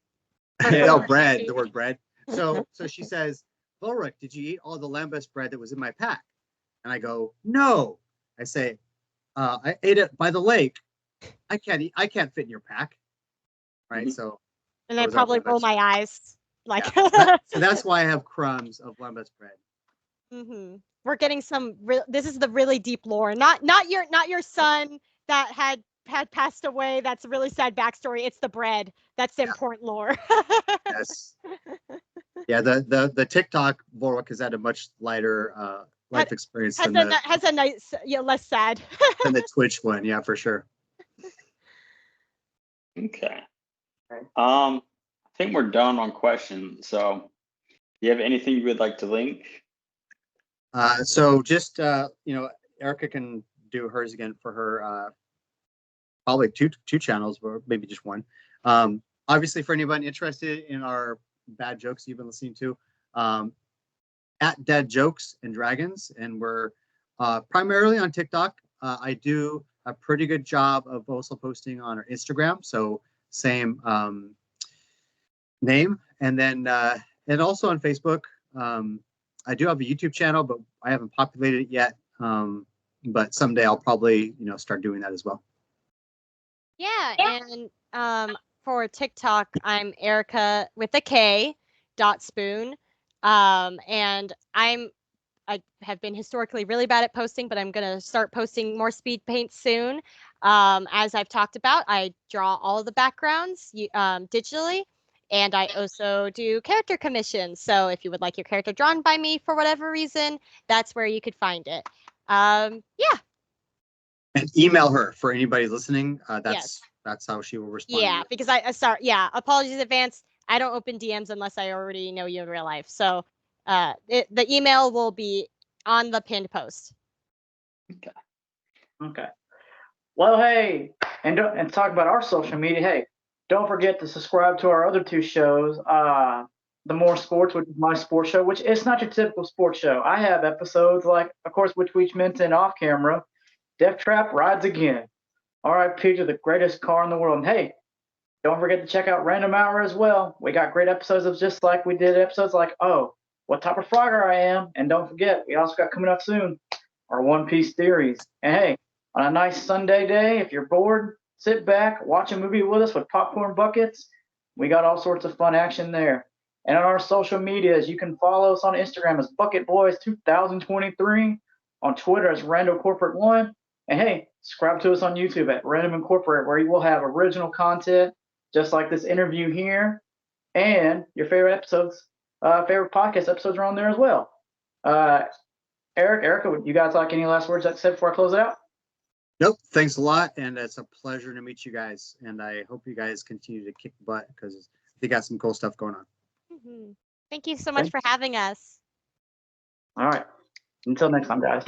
Speaker 3: oh, bread, the word bread. So she says, "Volrik, did you eat all the lambast bread that was in my pack?" And I go, "No." I say, "I ate it by the lake. I can't fit in your pack." Right.
Speaker 1: Mhm.
Speaker 3: So
Speaker 2: And I
Speaker 3: Those are
Speaker 2: probably
Speaker 3: lambast
Speaker 2: roll my eyes, like.
Speaker 3: so that's why I have crumbs of lambast bread.
Speaker 2: We're getting some. This is the really deep lore. Not your son that had passed away. That's a really sad backstory. It's the bread. That's the important lore.
Speaker 3: Yes. Yeah. The TikTok Volrik has had a much lighter life experience
Speaker 2: has a nice, less sad.
Speaker 3: than the Twitch one. Yeah, for sure.
Speaker 1: Okay. I think we're done on questions. So, do you have anything you would like to link?
Speaker 3: So just Erica can do hers again for her probably two channels, or maybe just one. Obviously, for anybody interested in our bad jokes you've been listening to, at Dead Jokes and Dragons, and we're primarily on TikTok. I do a pretty good job of also posting on our Instagram, so same name, and then and also on Facebook. I do have a YouTube channel, but I haven't populated it yet. But someday I'll probably start doing that as well.
Speaker 2: Yeah, and for TikTok, I'm Erica with a K .spoon, and I have been historically really bad at posting, but I'm gonna start posting more speed paint soon. As I've talked about, I draw all the backgrounds digitally, and I also do character commissions. So if you would like your character drawn by me for whatever reason, that's where you could find it. Yeah.
Speaker 3: And email her for anybody listening.
Speaker 2: Yes.
Speaker 3: That's how she will respond.
Speaker 2: Yeah, because I sorry. Yeah, apologies in advance. I don't open DMs unless I already know you in real life. So the email will be on the pinned post.
Speaker 4: okay. Well, hey, and talk about our social media. Hey, don't forget to subscribe to our other two shows. The More Sports, which is my sports show, which it's not your typical sports show. I have episodes like, of course, which we mentioned off camera. Death Trap rides again. R.I.P. to the greatest car in the world. And hey, don't forget to check out Random Hour as well. We got great episodes of just like we did episodes like, oh, what type of frogger I am. And don't forget, we also got coming up soon our One Piece theories. And hey, on a nice Sunday day, if you're bored, sit back, watch a movie with us with popcorn buckets. We got all sorts of fun action there. And on our social medias, you can follow us on Instagram as Bucket Boys 2023, on Twitter as Rando Corporate One. And hey, subscribe to us on YouTube at Random Incorporate, where you will have original content, just like this interview here, and your favorite episodes, favorite podcast episodes are on there as well. Erica, would you guys like any last words to say before I close it out?
Speaker 3: Nope. Thanks a lot, and it's a pleasure to meet you guys. And I hope you guys continue to kick butt, because they got some cool stuff going on.
Speaker 2: Thank you so much for having us.
Speaker 4: All right. Until next time, guys.